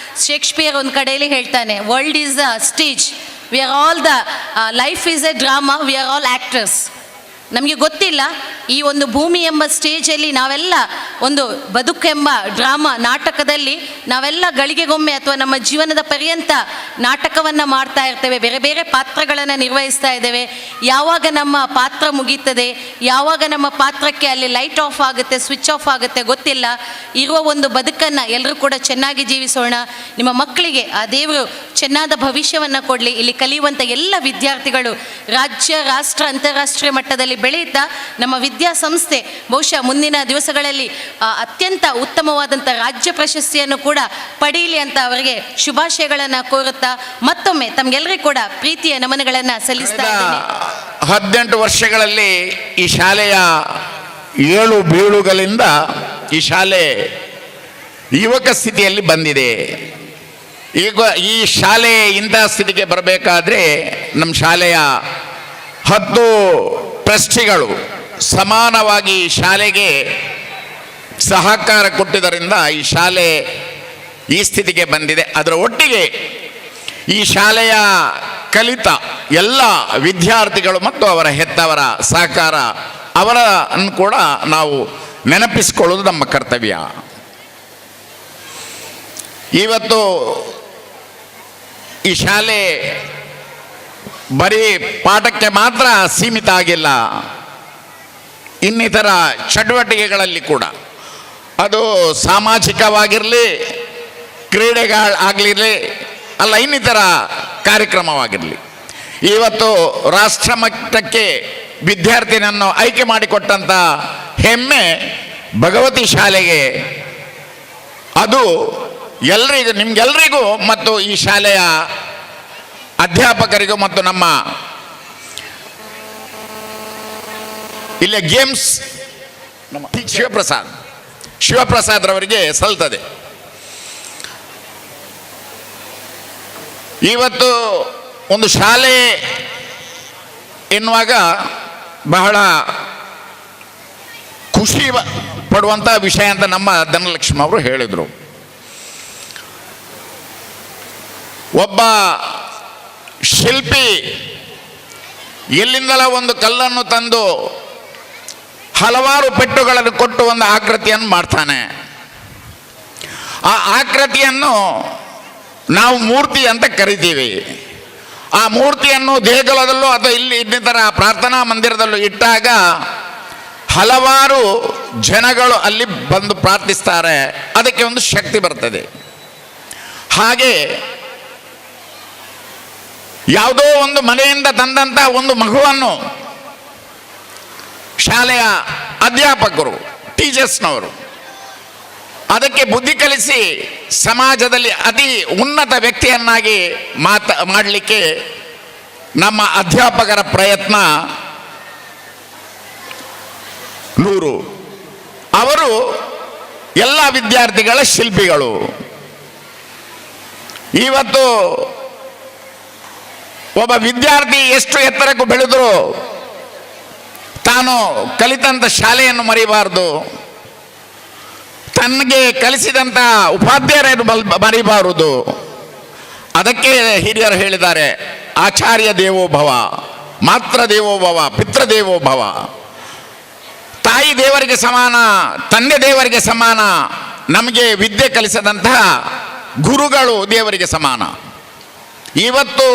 ಶೇಕ್ಸ್ಪಿಯರ್ ಒಂದು ಕಡೆಯಲ್ಲಿ ಹೇಳ್ತಾನೆ, world is the stage, we are all the life is A drama, we are all actors. ನಮಗೆ ಗೊತ್ತಿಲ್ಲ ಈ ಒಂದು ಭೂಮಿ ಎಂಬ ಸ್ಟೇಜಲ್ಲಿ ನಾವೆಲ್ಲ ಒಂದು ಬದುಕೆಂಬ ಡ್ರಾಮಾ ನಾಟಕದಲ್ಲಿ ನಾವೆಲ್ಲ ಗಳಿಗೆಗೊಮ್ಮೆ ಅಥವಾ ನಮ್ಮ ಜೀವನದ ಪರ್ಯಂತ ನಾಟಕವನ್ನು ಮಾಡ್ತಾ ಇರ್ತೇವೆ, ಬೇರೆ ಬೇರೆ ಪಾತ್ರಗಳನ್ನು ನಿರ್ವಹಿಸ್ತಾ ಇದ್ದೇವೆ. ಯಾವಾಗ ನಮ್ಮ ಪಾತ್ರ ಮುಗೀತದೆ, ಯಾವಾಗ ನಮ್ಮ ಪಾತ್ರಕ್ಕೆ ಅಲ್ಲಿ ಲೈಟ್ ಆಫ್ ಆಗುತ್ತೆ, ಸ್ವಿಚ್ ಆಫ್ ಆಗುತ್ತೆ ಗೊತ್ತಿಲ್ಲ. ಇರುವ ಒಂದು ಬದುಕನ್ನು ಎಲ್ಲರೂ ಕೂಡ ಚೆನ್ನಾಗಿ ಜೀವಿಸೋಣ. ನಿಮ್ಮ ಮಕ್ಕಳಿಗೆ ಆ ದೇವರು ಚೆನ್ನಾದ ಭವಿಷ್ಯವನ್ನು ಕೊಡಲಿ. ಇಲ್ಲಿ ಕಲಿಯುವಂಥ ಎಲ್ಲ ವಿದ್ಯಾರ್ಥಿಗಳು ರಾಜ್ಯ, ರಾಷ್ಟ್ರ, ಅಂತಾರಾಷ್ಟ್ರೀಯ ಮಟ್ಟದಲ್ಲಿ ಬೆಳೆಯುತ್ತಾ ನಮ್ಮ ವಿದ್ಯಾಸಂಸ್ಥೆ ಬಹುಶಃ ಮುಂದಿನ ದಿವಸಗಳಲ್ಲಿ ಅತ್ಯಂತ ಉತ್ತಮವಾದಂಥ ರಾಜ್ಯ ಪ್ರಶಸ್ತಿಯನ್ನು ಕೂಡ ಪಡೀಲಿ ಅಂತ ಅವರಿಗೆ ಶುಭಾಶಯಗಳನ್ನು ಕೋರುತ್ತಾ ಮತ್ತೊಮ್ಮೆ ತಮಗೆಲ್ಲರಿಗೂ ಕೂಡ ಪ್ರೀತಿಯ ನಮನಗಳನ್ನು ಸಲ್ಲಿಸ್ತಾ ಇದ್ದೀನಿ. 18 ವರ್ಷಗಳಲ್ಲಿ ಈ ಶಾಲೆಯ 7 ಬೀಳುಗಳಿಂದ ಈ ಶಾಲೆ ಯುವಕ ಸ್ಥಿತಿಯಲ್ಲಿ ಬಂದಿದೆ. ಈಗ ಈ ಶಾಲೆ ಇಂತಹ ಸ್ಥಿತಿಗೆ ಬರಬೇಕಾದ್ರೆ ನಮ್ಮ ಶಾಲೆಯ 10 ಟ್ರಸ್ಟಿಗಳು ಸಮಾನವಾಗಿ ಈ ಶಾಲೆಗೆ ಸಹಕಾರ ಕೊಟ್ಟಿದ್ದರಿಂದ ಈ ಶಾಲೆ ಈ ಸ್ಥಿತಿಗೆ ಬಂದಿದೆ. ಅದರ ಒಟ್ಟಿಗೆ ಈ ಶಾಲೆಯ ಕಲಿತ ಎಲ್ಲ ವಿದ್ಯಾರ್ಥಿಗಳು ಮತ್ತು ಅವರ ಹೆತ್ತವರ ಸಹಕಾರ ಅವರನ್ನು ಕೂಡ ನಾವು ನೆನಪಿಸಿಕೊಳ್ಳುವುದು ನಮ್ಮ ಕರ್ತವ್ಯ. ಇವತ್ತು ಈ ಶಾಲೆ ಬರೀ ಪಾಠಕ್ಕೆ ಮಾತ್ರ ಸೀಮಿತ ಆಗಿಲ್ಲ, ಇನ್ನಿತರ ಚಟುವಟಿಕೆಗಳಲ್ಲಿ ಕೂಡ, ಅದು ಸಾಮಾಜಿಕವಾಗಿರಲಿ, ಕ್ರೀಡೆಗಳಾಗಲಿರಲಿ, ಅಲ್ಲ ಇನ್ನಿತರ ಕಾರ್ಯಕ್ರಮವಾಗಿರಲಿ. ಇವತ್ತು ರಾಷ್ಟ್ರ ಮಟ್ಟಕ್ಕೆ ವಿದ್ಯಾರ್ಥಿನನ್ನು ಆಯ್ಕೆ ಮಾಡಿಕೊಟ್ಟಂಥ ಹೆಮ್ಮೆ ಭಗವತಿ ಶಾಲೆಗೆ. ಅದು ಎಲ್ರಿಗೂ, ನಿಮ್ಗೆಲ್ರಿಗೂ ಮತ್ತು ಈ ಶಾಲೆಯ ಅಧ್ಯಾಪಕರಿಗೂ ಮತ್ತು ನಮ್ಮ ಇಲ್ಲೇ ಗೇಮ್ಸ್ ನಮ್ಮ ಶಿವಪ್ರಸಾದ್ ರವರಿಗೆ ಸಲ್ತದೆ. ಇವತ್ತು ಒಂದು ಶಾಲೆ ಎನ್ನುವಾಗ ಬಹಳ ಖುಷಿ ಪಡುವಂಥ ವಿಷಯ ಅಂತ ನಮ್ಮ ಧನಲಕ್ಷ್ಮಿ ಅವರು ಹೇಳಿದರು. ಒಬ್ಬ ಶಿಲ್ಪಿ ಎಲ್ಲಿಂದಲ ಒಂದು ಕಲ್ಲನ್ನು ತಂದು ಹಲವಾರು ಪೆಟ್ಟುಗಳನ್ನು ಕೊಟ್ಟು ಒಂದು ಆಕೃತಿಯನ್ನು ಮಾಡ್ತಾನೆ. ಆ ಆಕೃತಿಯನ್ನು ನಾವು ಮೂರ್ತಿ ಅಂತ ಕರಿತೀವಿ. ಆ ಮೂರ್ತಿಯನ್ನು ದೇಗುಲದಲ್ಲೂ ಅಥವಾ ಇಲ್ಲಿ ಇನ್ನಿತರ ಪ್ರಾರ್ಥನಾ ಮಂದಿರದಲ್ಲೂ ಇಟ್ಟಾಗ ಹಲವಾರು ಜನಗಳು ಅಲ್ಲಿ ಬಂದು ಪ್ರಾರ್ಥಿಸ್ತಾರೆ, ಅದಕ್ಕೆ ಒಂದು ಶಕ್ತಿ ಬರ್ತದೆ. ಹಾಗೆ ಯಾವುದೋ ಒಂದು ಮನೆಯಿಂದ ತಂದಂಥ ಒಂದು ಮಗುವನ್ನು ಶಾಲೆಯ ಅಧ್ಯಾಪಕರು, ಟೀಚರ್ಸ್ನವರು ಅದಕ್ಕೆ ಬುದ್ಧಿ ಕಲಿಸಿ ಸಮಾಜದಲ್ಲಿ ಅತಿ ಉನ್ನತ ವ್ಯಕ್ತಿಯನ್ನಾಗಿ ಮಾಡಲಿಕ್ಕೆ ನಮ್ಮ ಅಧ್ಯಾಪಕರ ಪ್ರಯತ್ನ 100. ಅವರು ಎಲ್ಲ ವಿದ್ಯಾರ್ಥಿಗಳ ಶಿಲ್ಪಿಗಳು. ಇವತ್ತು ಒಬ್ಬ ವಿದ್ಯಾರ್ಥಿ ಎಷ್ಟು ಎತ್ತರಕ್ಕೂ ಬೆಳೆದರೂ ತಾನು ಕಲಿತಂಥ ಶಾಲೆಯನ್ನು ಮರಿಬಾರ್ದು, ತನಗೆ ಕಲಿಸಿದಂಥ ಉಪಾಧ್ಯಾಯರನ್ನು ಮರಿಬಾರದು. ಅದಕ್ಕೆ ಹಿರಿಯರು ಹೇಳಿದ್ದಾರೆ, ಆಚಾರ್ಯ ದೇವೋಭವ, ಮಾತೃ ದೇವೋಭವ, ಪಿತೃದೇವೋಭವ. ತಾಯಿ ದೇವರಿಗೆ ಸಮಾನ, ತಂದೆ ದೇವರಿಗೆ ಸಮಾನ. ನಮಗೆ ವಿದ್ಯೆ ಕಲಿಸಿದಂತಹ ಗುರುಗಳು ದೇವರಿಗೆ ಸಮಾನ. ಇವತ್ತು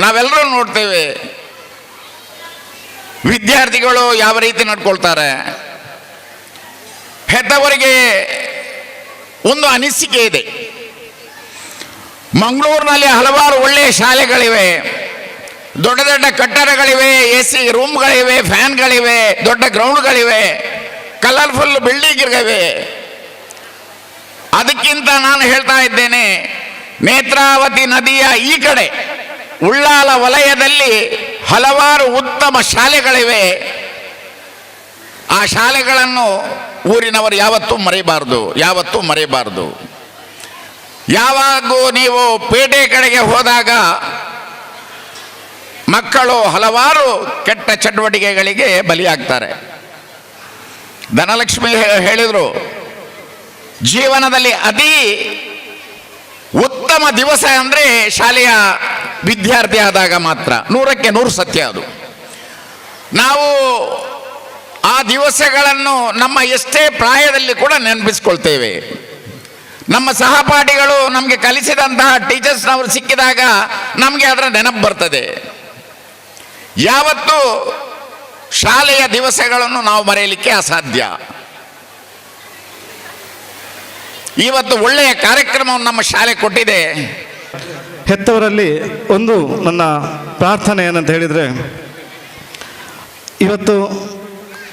ನಾವೆಲ್ಲರೂ ನೋಡ್ತೇವೆ ವಿದ್ಯಾರ್ಥಿಗಳು ಯಾವ ರೀತಿ ನಡ್ಕೊಳ್ತಾರೆ. ಹೆತ್ತವರಿಗೆ ಒಂದು ಅನಿಸಿಕೆ ಇದೆ, ಮಂಗಳೂರಿನಲ್ಲಿ ಹಲವಾರು ಒಳ್ಳೆಯ ಶಾಲೆಗಳಿವೆ, ದೊಡ್ಡ ದೊಡ್ಡ ಕಟ್ಟಡಗಳಿವೆ, AC ರೂಮ್ಗಳಿವೆ, ಫ್ಯಾನ್ಗಳಿವೆ, ದೊಡ್ಡ ಗ್ರೌಂಡ್ಗಳಿವೆ, ಕಲರ್ಫುಲ್ ಬಿಲ್ಡಿಂಗ್ಗಳಿವೆ. ಅದಕ್ಕಿಂತ ನಾನು ಹೇಳ್ತಾ ಇದ್ದೇನೆ, ನೇತ್ರಾವತಿ ನದಿಯ ಈ ಕಡೆ ಉಳ್ಳಾಲ ವಲಯದಲ್ಲಿ ಹಲವಾರು ಉತ್ತಮ ಶಾಲೆಗಳಿವೆ. ಆ ಶಾಲೆಗಳನ್ನು ಊರಿನವರು ಯಾವತ್ತೂ ಮರೆಯಬಾರದು. ಯಾವಾಗೂ ನೀವು ಪೇಟೆ ಕಡೆಗೆ ಹೋದಾಗ ಮಕ್ಕಳು ಹಲವಾರು ಕೆಟ್ಟ ಚಟುವಟಿಕೆಗಳಿಗೆ ಬಲಿಯಾಗ್ತಾರೆ. ಧನಲಕ್ಷ್ಮಿ ಹೇಳಿದರು, ಜೀವನದಲ್ಲಿ ಅತಿ ಉತ್ತಮ ದಿವಸ ಅಂದರೆ ಶಾಲೆಯ ವಿದ್ಯಾರ್ಥಿ ಆದಾಗ ಮಾತ್ರ. 100ಕ್ಕೆ 100 ಸತ್ಯ ಅದು. ನಾವು ಆ ಆ ದಿವಸಗಳನ್ನು ನಮ್ಮ ಎಷ್ಟೇ ಪ್ರಾಯದಲ್ಲಿ ಕೂಡ ನೆನಪಿಸ್ಕೊಳ್ತೇವೆ. ನಮ್ಮ ಸಹಪಾಠಿಗಳು ನಮಗೆ ಕಲಿಸಿದಂತಹ ಟೀಚರ್ಸ್ನವರು ಸಿಕ್ಕಿದಾಗ ನಮಗೆ ಅದರ ನೆನಪು ಬರ್ತದೆ. ಯಾವತ್ತೂ ಶಾಲೆಯ ದಿವಸಗಳನ್ನು ನಾವು ಮರೆಯಲಿಕ್ಕೆ ಅಸಾಧ್ಯ. ಇವತ್ತು ಒಳ್ಳೆಯ ಕಾರ್ಯಕ್ರಮವನ್ನು ನಮ್ಮ ಶಾಲೆ ಕೊಟ್ಟಿದೆ. ಹೆತ್ತವರಲ್ಲಿ ಒಂದು ನನ್ನ ಪ್ರಾರ್ಥನೆ ಏನಂತ ಹೇಳಿದರೆ, ಇವತ್ತು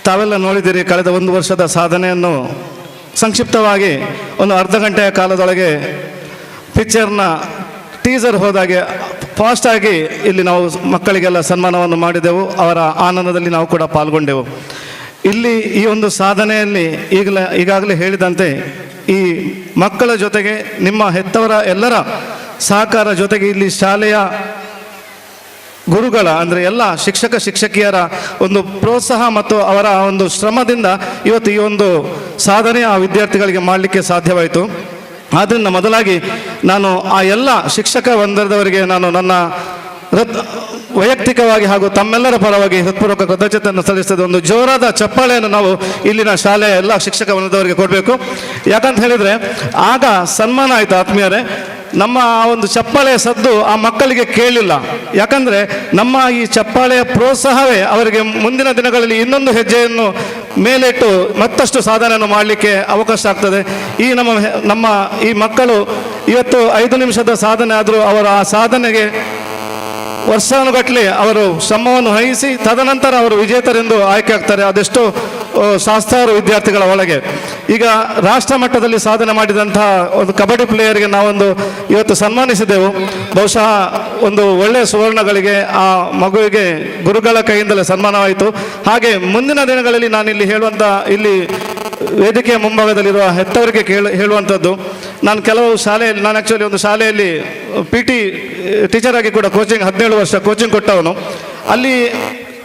ತಾವೆಲ್ಲ ನೋಡಿದ್ದೀರಿ ಕಳೆದ 1 ವರ್ಷದ ಸಾಧನೆಯನ್ನು ಸಂಕ್ಷಿಪ್ತವಾಗಿ ಒಂದು ಅರ್ಧ ಗಂಟೆಯ ಕಾಲದೊಳಗೆ ಪಿಕ್ಚರ್ನ ಟೀಸರ್ ಹೋದಾಗೆ ಫಾಸ್ಟಾಗಿ ಇಲ್ಲಿ ನಾವು ಮಕ್ಕಳಿಗೆಲ್ಲ ಸನ್ಮಾನವನ್ನು ಮಾಡಿದೆವು. ಅವರ ಆನಂದದಲ್ಲಿ ನಾವು ಕೂಡ ಪಾಲ್ಗೊಂಡೆವು. ಇಲ್ಲಿ ಈ ಒಂದು ಸಾಧನೆಯಲ್ಲಿ ಈಗಾಗಲೇ ಹೇಳಿದಂತೆ ಈ ಮಕ್ಕಳ ಜೊತೆಗೆ ನಿಮ್ಮ ಹೆತ್ತವರ ಎಲ್ಲರ ಸಹಕಾರ ಜೊತೆಗೆ ಇಲ್ಲಿ ಶಾಲೆಯ ಗುರುಗಳ ಅಂದರೆ ಎಲ್ಲ ಶಿಕ್ಷಕಿಯರ ಒಂದು ಪ್ರೋತ್ಸಾಹ ಮತ್ತು ಅವರ ಒಂದು ಶ್ರಮದಿಂದ ಇವತ್ತು ಈ ಒಂದು ಸಾಧನೆ ಆ ವಿದ್ಯಾರ್ಥಿಗಳಿಗೆ ಮಾಡಲಿಕ್ಕೆ ಸಾಧ್ಯವಾಯಿತು. ಆದ್ದರಿಂದ ಮೊದಲಾಗಿ ನಾನು ಆ ಎಲ್ಲ ಶಿಕ್ಷಕ ವೃಂದದವರಿಗೆ ನಾನು ನನ್ನ ವೈಯಕ್ತಿಕವಾಗಿ ಹಾಗೂ ತಮ್ಮೆಲ್ಲರ ಪರವಾಗಿ ಹೃತ್ಪೂರ್ವಕ ಕೃತಜ್ಞತೆಯನ್ನು ಸಲ್ಲಿಸ್ತದೆ. ಒಂದು ಜೋರಾದ ಚಪ್ಪಾಳೆಯನ್ನು ನಾವು ಇಲ್ಲಿನ ಶಾಲೆಯ ಎಲ್ಲ ಶಿಕ್ಷಕ ವೃಂದದವರಿಗೆ ಕೊಡಬೇಕು. ಯಾಕಂತ ಹೇಳಿದರೆ ಆಗ ಸನ್ಮಾನ ಆಯಿತು ಆತ್ಮೀಯರೇ. ನಮ್ಮ ಆ ಒಂದು ಚಪ್ಪಾಳೆಯ ಸದ್ದು ಆ ಮಕ್ಕಳಿಗೆ ಕೇಳಿಲ್ಲ. ಯಾಕಂದರೆ ನಮ್ಮ ಈ ಚಪ್ಪಾಳೆಯ ಪ್ರೋತ್ಸಾಹವೇ ಅವರಿಗೆ ಮುಂದಿನ ದಿನಗಳಲ್ಲಿ ಇನ್ನೊಂದು ಹೆಜ್ಜೆಯನ್ನು ಮೇಲಿಟ್ಟು ಮತ್ತಷ್ಟು ಸಾಧನೆಯನ್ನು ಮಾಡಲಿಕ್ಕೆ ಅವಕಾಶ ಆಗ್ತದೆ. ಈ ನಮ್ಮ ಈ ಮಕ್ಕಳು ಇವತ್ತು 5 ನಿಮಿಷದ ಸಾಧನೆ ಆದರೂ ಅವರ ಆ ಸಾಧನೆಗೆ ವರ್ಷಾನುಗಟ್ಟಲೆ ಅವರು ಶ್ರಮವನ್ನು ವಹಿಸಿ ತದನಂತರ ಅವರು ವಿಜೇತರೆಂದು ಆಯ್ಕೆ ಆಗ್ತಾರೆ. ಅದೆಷ್ಟೋ ಶಾಸ್ತ್ರಾರು ವಿದ್ಯಾರ್ಥಿಗಳ ಒಳಗೆ ಈಗ ರಾಷ್ಟ್ರ ಮಟ್ಟದಲ್ಲಿ ಸಾಧನೆ ಮಾಡಿದಂತಹ ಒಂದು ಕಬಡ್ಡಿ ಪ್ಲೇಯರ್ಗೆ ನಾವೊಂದು ಇವತ್ತು ಸನ್ಮಾನಿಸಿದೆವು. ಬಹುಶಃ ಒಂದು ಒಳ್ಳೆಯ ಸುವರ್ಣಗಳಿಗೆ ಆ ಮಗುವಿಗೆ ಗುರುಗಳ ಕೈಯಿಂದಲೇ ಸನ್ಮಾನವಾಯಿತು. ಹಾಗೆ ಮುಂದಿನ ದಿನಗಳಲ್ಲಿ ನಾನಿಲ್ಲಿ ಹೇಳುವಂಥ ಇಲ್ಲಿ ವೇದಿಕೆಯ ಮುಂಭಾಗದಲ್ಲಿರುವ ಹೆತ್ತವರಿಗೆ ಹೇಳುವಂಥದ್ದು, ನಾನು ಕೆಲವು ಶಾಲೆಯಲ್ಲಿ ನಾನು ಆ್ಯಕ್ಚುಲಿ ಒಂದು ಶಾಲೆಯಲ್ಲಿ PT ಟೀಚರ್ ಆಗಿ ಕೂಡ ಕೋಚಿಂಗ್ 17 ವರ್ಷ ಕೋಚಿಂಗ್ ಕೊಟ್ಟವನು. ಅಲ್ಲಿ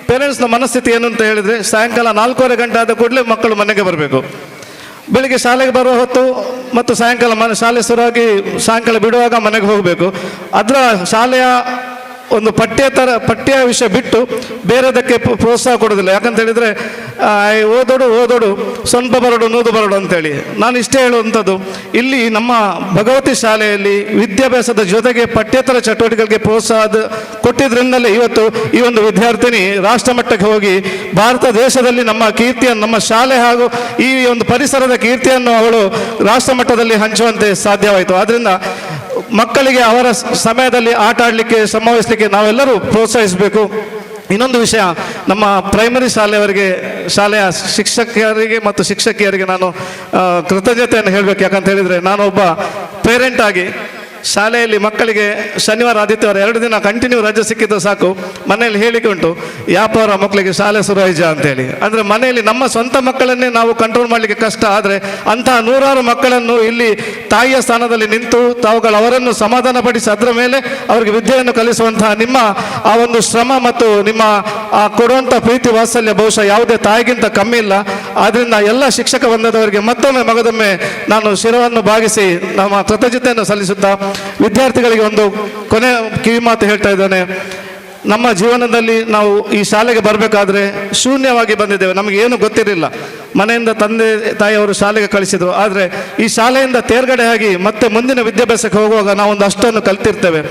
ಪೇರೆಂಟ್ಸ್ನ ಮನಸ್ಥಿತಿ ಏನು ಅಂತ ಹೇಳಿದರೆ, ಸಾಯಂಕಾಲ 4:15 ಗಂಟೆ ಆದ ಕೂಡಲೇ ಮಕ್ಕಳು ಮನೆಗೆ ಬರಬೇಕು. ಬೆಳಿಗ್ಗೆ ಶಾಲೆಗೆ ಬರುವ ಹೊತ್ತು ಮತ್ತು ಸಾಯಂಕಾಲ ಶಾಲೆ ಶುರುವಾಗಿ ಸಾಯಂಕಾಲ ಬಿಡುವಾಗ ಮನೆಗೆ ಹೋಗಬೇಕು. ಅದರ ಶಾಲೆಯ ಒಂದು ಪಠ್ಯ ವಿಷಯ ಬಿಟ್ಟು ಬೇರೆದಕ್ಕೆ ಪ್ರೋತ್ಸಾಹ ಕೊಡೋದಿಲ್ಲ. ಯಾಕಂತ ಹೇಳಿದರೆ ಓದೋಡು ಸ್ವಲ್ಪ ಬರಡು ನೂದು ಬರಡು ಅಂತೇಳಿ. ನಾನು ಇಷ್ಟೇ ಹೇಳುವಂಥದ್ದು, ಇಲ್ಲಿ ನಮ್ಮ ಭಗವತಿ ಶಾಲೆಯಲ್ಲಿ ವಿದ್ಯಾಭ್ಯಾಸದ ಜೊತೆಗೆ ಪಠ್ಯೇತರ ಚಟುವಟಿಕೆಗಳಿಗೆ ಪ್ರೋತ್ಸಾಹ ಕೊಟ್ಟಿದ್ರಿಂದಲೇ ಇವತ್ತು ಈ ಒಂದು ವಿದ್ಯಾರ್ಥಿನಿ ರಾಷ್ಟ್ರ ಮಟ್ಟಕ್ಕೆ ಹೋಗಿ ಭಾರತ ದೇಶದಲ್ಲಿ ನಮ್ಮ ಕೀರ್ತಿಯನ್ನು, ನಮ್ಮ ಶಾಲೆ ಹಾಗೂ ಈ ಒಂದು ಪರಿಸರದ ಕೀರ್ತಿಯನ್ನು ಅವಳು ರಾಷ್ಟ್ರ ಮಟ್ಟದಲ್ಲಿ ಹಂಚುವಂತೆ ಸಾಧ್ಯವಾಯಿತು. ಆದ್ದರಿಂದ ಮಕ್ಕಳಿಗೆ ಅವರ ಸಮಯದಲ್ಲಿ ಆಟ ಆಡಲಿಕ್ಕೆ ಶ್ರಮವಹಿಸಲಿಕ್ಕೆ ನಾವೆಲ್ಲರೂ ಪ್ರೋತ್ಸಾಹಿಸಬೇಕು. ಇನ್ನೊಂದು ವಿಷಯ, ನಮ್ಮ ಪ್ರೈಮರಿ ಶಾಲೆಯ ಶಿಕ್ಷಕರಿಗೆ ಮತ್ತು ಶಿಕ್ಷಕಿಯರಿಗೆ ನಾನು ಕೃತಜ್ಞತೆಯನ್ನು ಹೇಳಬೇಕು. ಯಾಕಂತ ಹೇಳಿದರೆ ನಾನೊಬ್ಬ ಪೇರೆಂಟ್ ಆಗಿ ಶಾಲೆಯಲ್ಲಿ ಮಕ್ಕಳಿಗೆ ಶನಿವಾರ ಆದಿತ್ಯವಾರ 2 ದಿನ ಕಂಟಿನ್ಯೂ ರಜೆ ಸಿಕ್ಕಿದ್ದು ಸಾಕು, ಮನೆಯಲ್ಲಿ ಹೇಳಿಕೆ ಉಂಟು, ಯಾಪವರ ಮಕ್ಕಳಿಗೆ ಶಾಲೆ ಶುರುವಾಯಿಜ ಅಂತೇಳಿ. ಅಂದರೆ ಮನೆಯಲ್ಲಿ ನಮ್ಮ ಸ್ವಂತ ಮಕ್ಕಳನ್ನೇ ನಾವು ಕಂಟ್ರೋಲ್ ಮಾಡಲಿಕ್ಕೆ ಕಷ್ಟ. ಆದರೆ ಅಂತಹ 100 ಮಕ್ಕಳನ್ನು ಇಲ್ಲಿ ತಾಯಿಯ ಸ್ಥಾನದಲ್ಲಿ ನಿಂತು ಅವರನ್ನು ಸಮಾಧಾನಪಡಿಸಿ ಅದರ ಮೇಲೆ ಅವರಿಗೆ ವಿದ್ಯೆಯನ್ನು ಕಲಿಸುವಂತಹ ನಿಮ್ಮ ಆ ಒಂದು ಶ್ರಮ ಮತ್ತು ನಿಮ್ಮ ಆ ಕೊಡುವಂಥ ಪ್ರೀತಿ ವಾತ್ಸಲ್ಯ ಬಹುಶಃ ಯಾವುದೇ ತಾಯಿಗಿಂತ ಕಮ್ಮಿ ಇಲ್ಲ. ಆದ್ದರಿಂದ ಎಲ್ಲ ಶಿಕ್ಷಕ ವೃಂದದವರಿಗೆ ಮತ್ತೊಮ್ಮೆ ಮಗದೊಮ್ಮೆ ನಾನು ಶಿರವನ್ನು ಭಾಗಿಸಿ ನಮ್ಮ ಕೃತಜ್ಞತೆಯನ್ನು ಸಲ್ಲಿಸುತ್ತಾ ವಿದ್ಯಾರ್ಥಿಗಳಿಗೆ ಒಂದು ಕೊನೆ ಕಿವಿ ಮಾತು ಹೇಳ್ತಾ ಇದ್ದಾನೆ. ನಮ್ಮ ಜೀವನದಲ್ಲಿ ನಾವು ಈ ಶಾಲೆಗೆ ಬರಬೇಕಾದ್ರೆ ಶೂನ್ಯವಾಗಿ ಬಂದಿದ್ದೇವೆ. ನಮಗೆ ಏನು ಗೊತ್ತಿರಲಿಲ್ಲ. ಮನೆಯಿಂದ ತಂದೆ ತಾಯಿಯವರು ಶಾಲೆಗೆ ಕಳಿಸಿದರು. ಆದರೆ ಈ ಶಾಲೆಯಿಂದ ತೇರ್ಗಡೆ ಆಗಿ ಮತ್ತೆ ಮುಂದಿನ ವಿದ್ಯಾಭ್ಯಾಸಕ್ಕೆ ಹೋಗುವಾಗ ನಾವೊಂದು ಅಷ್ಟನ್ನು ಕಲ್ತಿರ್ತೇವೆ.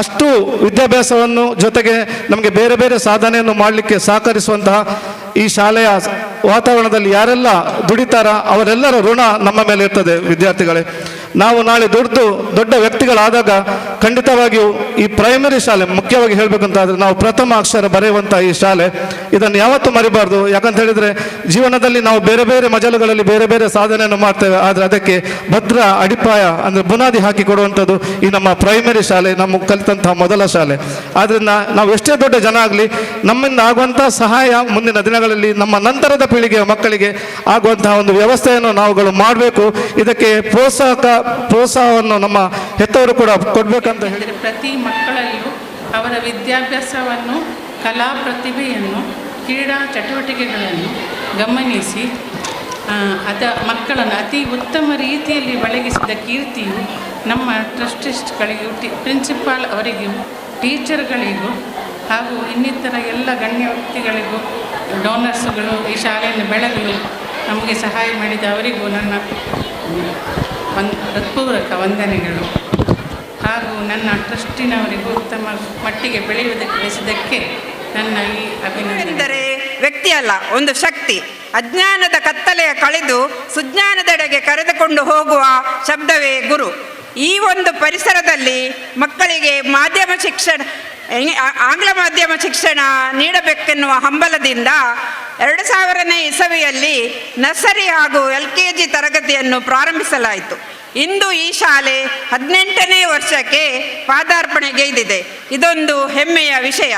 ಅಷ್ಟು ವಿದ್ಯಾಭ್ಯಾಸವನ್ನು ಜೊತೆಗೆ ನಮಗೆ ಬೇರೆ ಬೇರೆ ಸಾಧನೆಯನ್ನು ಮಾಡಲಿಕ್ಕೆ ಸಹಕರಿಸುವಂತಹ ಈ ಶಾಲೆಯ ವಾತಾವರಣದಲ್ಲಿ ಯಾರೆಲ್ಲ ದುಡಿತಾರ ಅವರೆಲ್ಲರ ಋಣ ನಮ್ಮ ಮೇಲೆ ಇರ್ತದೆ. ವಿದ್ಯಾರ್ಥಿಗಳೇ, ನಾವು ನಾಳೆ ದೊಡ್ಡ ವ್ಯಕ್ತಿಗಳಾದಾಗ ಖಂಡಿತವಾಗಿಯೂ ಈ ಪ್ರೈಮರಿ ಶಾಲೆ ಮುಖ್ಯವಾಗಿ ಹೇಳಬೇಕಂತಾದರೆ ನಾವು ಪ್ರಥಮ ಅಕ್ಷರ ಬರೆಯುವಂಥ ಈ ಶಾಲೆ ಇದನ್ನು ಯಾವತ್ತೂ ಮರಿಬಾರ್ದು. ಯಾಕಂತ ಹೇಳಿದರೆ ಜೀವನದಲ್ಲಿ ನಾವು ಬೇರೆ ಬೇರೆ ಮಜಲುಗಳಲ್ಲಿ ಬೇರೆ ಬೇರೆ ಸಾಧನೆಯನ್ನು ಮಾಡ್ತೇವೆ. ಆದರೆ ಅದಕ್ಕೆ ಭದ್ರ ಅಡಿಪಾಯ ಅಂದರೆ ಬುನಾದಿ ಹಾಕಿ ಕೊಡುವಂಥದ್ದು ಈ ನಮ್ಮ ಪ್ರೈಮರಿ ಶಾಲೆ, ನಮ್ಮ ಕಲಿತಂತಹ ಮೊದಲ ಶಾಲೆ. ಆದ್ದರಿಂದ ನಾವು ಎಷ್ಟೇ ದೊಡ್ಡ ಜನ ಆಗಲಿ ನಮ್ಮಿಂದ ಆಗುವಂಥ ಸಹಾಯ ಮುಂದಿನ ದಿನಗಳಲ್ಲಿ ನಮ್ಮ ನಂತರದ ಪೀಳಿಗೆಯ ಮಕ್ಕಳಿಗೆ ಆಗುವಂತಹ ಒಂದು ವ್ಯವಸ್ಥೆಯನ್ನು ನಾವುಗಳು ಮಾಡಬೇಕು. ಇದಕ್ಕೆ ಪ್ರೋತ್ಸಾಹವನ್ನು ನಮ್ಮ ಹೆತ್ತವರು ಕೂಡ ಕೊಡಬೇಕಂತ ಹೇಳಿದರೆ ಪ್ರತಿ ಮಕ್ಕಳಲ್ಲೂ ಅವರ ವಿದ್ಯಾಭ್ಯಾಸವನ್ನು, ಕಲಾ ಪ್ರತಿಭೆಯನ್ನು, ಕ್ರೀಡಾ ಚಟುವಟಿಕೆಗಳನ್ನು ಗಮನಿಸಿ ಮಕ್ಕಳನ್ನು ಅತಿ ಉತ್ತಮ ರೀತಿಯಲ್ಲಿ ಬೆಳಗಿಸಿದ ಕೀರ್ತಿಯು ನಮ್ಮ ಟ್ರಸ್ಟಿಸ್ಟ್ಗಳಿಗೂ ಪ್ರಿನ್ಸಿಪಾಲ್ ಅವರಿಗೂ ಟೀಚರ್ಗಳಿಗೂ ಹಾಗೂ ಇನ್ನಿತರ ಎಲ್ಲ ಗಣ್ಯ ವ್ಯಕ್ತಿಗಳಿಗೂ ಡೋನರ್ಸ್ಗಳು ಈ ಶಾಲೆಯನ್ನು ಬೆಳಗಲು ನಮಗೆ ಸಹಾಯ ಮಾಡಿದ ಅವರಿಗೂ ನನ್ನ ಹೃತ್ಪೂರ್ವಕ ವಂದನೆಗಳು. ಹಾಗೂ ನನ್ನ ಟ್ರಸ್ಟಿನವರಿಗೂ ಉತ್ತಮ ಮಟ್ಟಿಗೆ ಬೆಳೆಸಿದ್ದಕ್ಕೆ ನನ್ನ ಈ ಅಭಿನಂದನೆ. ವ್ಯಕ್ತಿ ಅಲ್ಲ, ಒಂದು ಶಕ್ತಿ. ಅಜ್ಞಾನದ ಕತ್ತಲೆಯ ಕಳೆದು ಸುಜ್ಞಾನದೆಡೆಗೆ ಕರೆದುಕೊಂಡು ಹೋಗುವ ಶಬ್ದವೇ ಗುರು. ಈ ಒಂದು ಪರಿಸರದಲ್ಲಿ ಮಕ್ಕಳಿಗೆ ಆಂಗ್ಲ ಮಾಧ್ಯಮ ಶಿಕ್ಷಣ ನೀಡಬೇಕೆನ್ನುವ ಹಂಬಲದಿಂದ 2000ನೇ ಇಸವಿಯಲ್ಲಿ ನರ್ಸರಿ ಹಾಗೂ LKG ತರಗತಿಯನ್ನು ಪ್ರಾರಂಭಿಸಲಾಯಿತು. ಇಂದು ಈ ಶಾಲೆ 18ನೇ ವರ್ಷಕ್ಕೆ ಪಾದಾರ್ಪಣೆಗೈದಿದೆ. ಇದೊಂದು ಹೆಮ್ಮೆಯ ವಿಷಯ.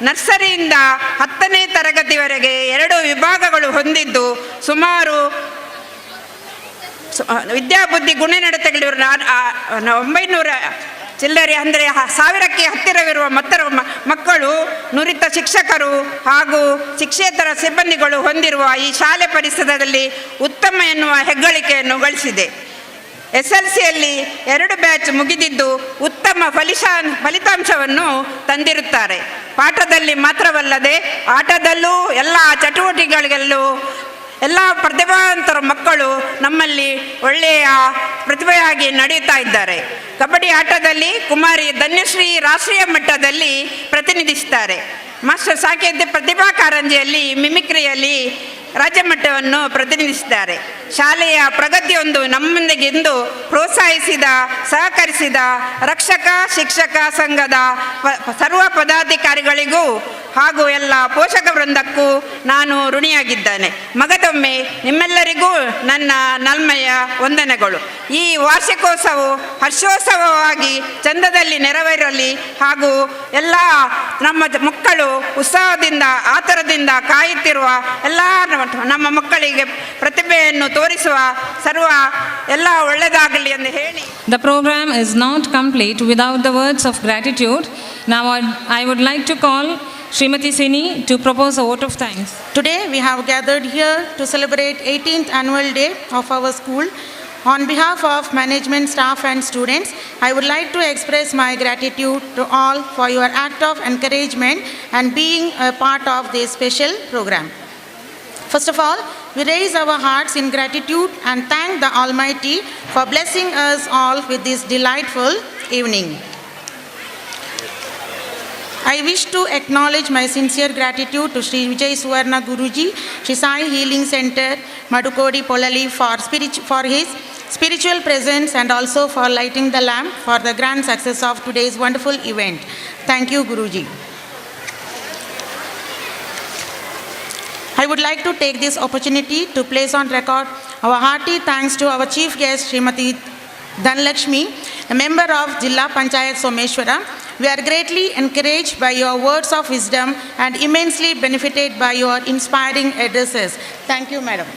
ನರ್ಸರಿಯಿಂದ 10ನೇ ತರಗತಿವರೆಗೆ 2 ವಿಭಾಗಗಳು ಹೊಂದಿದ್ದು ಸುಮಾರು ವಿದ್ಯಾಬುದ್ಧಿ ಗುಣನಡತೆಗಳು 900 ಚಿಲ್ಲರೆ ಅಂದರೆ 1000ಕ್ಕೆ ಹತ್ತಿರವಿರುವ ಮಕ್ಕಳು, ನುರಿತ ಶಿಕ್ಷಕರು ಹಾಗೂ ಶಿಕ್ಷೇತರ ಸಿಬ್ಬಂದಿಗಳು ಹೊಂದಿರುವ ಈ ಶಾಲೆ ಪರಿಸರದಲ್ಲಿ ಉತ್ತಮ ಎನ್ನುವ ಹೆಗ್ಗಳಿಕೆಯನ್ನು ಗಳಿಸಿದೆ. SLCಯಲ್ಲಿ 2 ಬ್ಯಾಚ್ ಮುಗಿದಿದ್ದು ಉತ್ತಮ ಫಲಿತಾಂಶವನ್ನು ತಂದಿರುತ್ತಾರೆ. ಪಾಠದಲ್ಲಿ ಮಾತ್ರವಲ್ಲದೆ ಆಟದಲ್ಲೂ ಎಲ್ಲ ಚಟುವಟಿಕೆಗಳಲ್ಲೂ ಎಲ್ಲ ಪ್ರತಿಭಾವಂತರ ಮಕ್ಕಳು ನಮ್ಮಲ್ಲಿ ಒಳ್ಳೆಯ ಪ್ರತಿಭೆಯಾಗಿ ನಡೆಯುತ್ತಾ ಇದ್ದಾರೆ. ಕಬಡ್ಡಿ ಆಟದಲ್ಲಿ ಕುಮಾರಿ ಧನ್ಯಶ್ರೀ ರಾಷ್ಟ್ರೀಯ ಮಟ್ಟದಲ್ಲಿ ಪ್ರತಿನಿಧಿಸುತ್ತಾರೆ. ಮಾಸ್ಟರ್ ಸಾಕೇತ್ ಪ್ರತಿಭಾ ಕಾರಂಜಿಯಲ್ಲಿ ಮಿಮಿಕ್ರಿಯಲ್ಲಿ ರಾಜ್ಯ ಮಟ್ಟವನ್ನು ಪ್ರತಿನಿಧಿಸಿದ್ದಾರೆ. ಶಾಲೆಯ ಪ್ರಗತಿಯೊಂದು ನಮ್ಮೊಂದಿಗೆಂದು ಪ್ರೋತ್ಸಾಹಿಸಿದ, ಸಹಕರಿಸಿದ ರಕ್ಷಕ ಶಿಕ್ಷಕ ಸಂಘದ ಸರ್ವ ಪದಾಧಿಕಾರಿಗಳಿಗೂ ಹಾಗೂ ಎಲ್ಲ ಪೋಷಕ ವೃಂದಕ್ಕೂ ನಾನು ಋಣಿಯಾಗಿದ್ದೇನೆ. ಮಗದೊಮ್ಮೆ ನಿಮ್ಮೆಲ್ಲರಿಗೂ ನನ್ನ ನಲ್ಮೆಯ ವಂದನೆಗಳು. ಈ ವಾರ್ಷಿಕೋತ್ಸವ ಹರ್ಷೋತ್ಸವವಾಗಿ ಚಂದದಲ್ಲಿ ನೆರವೇರಲಿ ಹಾಗೂ ಎಲ್ಲ ನಮ್ಮ ಮಕ್ಕಳು ಉತ್ಸಾಹದಿಂದ ಆತರದಿಂದ ಕಾಯುತ್ತಿರುವ ಎಲ್ಲ ನಮ್ಮ ಮಕ್ಕಳಿಗೆ ಪ್ರತಿಭೆಯನ್ನು ತೋರಿಸುವ ಸರ್ವ ಎಲ್ಲ ಒಳ್ಳೆಯದಾಗಲಿ ಎಂದು ಹೇಳಿ. The program is not complete without the words of gratitude. Now I would like to call Srimati Sini to propose a vote of thanks. Today we have gathered here to celebrate 18th annual day of our school. On behalf of management, staff and students, I would like to express my gratitude to all for your act of encouragement and being a part of this special program. First of all, we raise our hearts in gratitude and thank the Almighty for blessing us all with this delightful evening. I wish to acknowledge my sincere gratitude to Sri Vijay Suvarna Guruji, Sri Sai Healing Center, Madukodi Polali for his spiritual presence and also for lighting the lamp for the grand success of today's wonderful event. Thank you, Guruji. I would like to take this opportunity to place on record our hearty thanks to our chief guest, Srimati Dhanlakshmi, a member of Jilla Panchayat Someshwara. We are greatly encouraged by your words of wisdom and immensely benefited by your inspiring addresses. Thank you, Madam.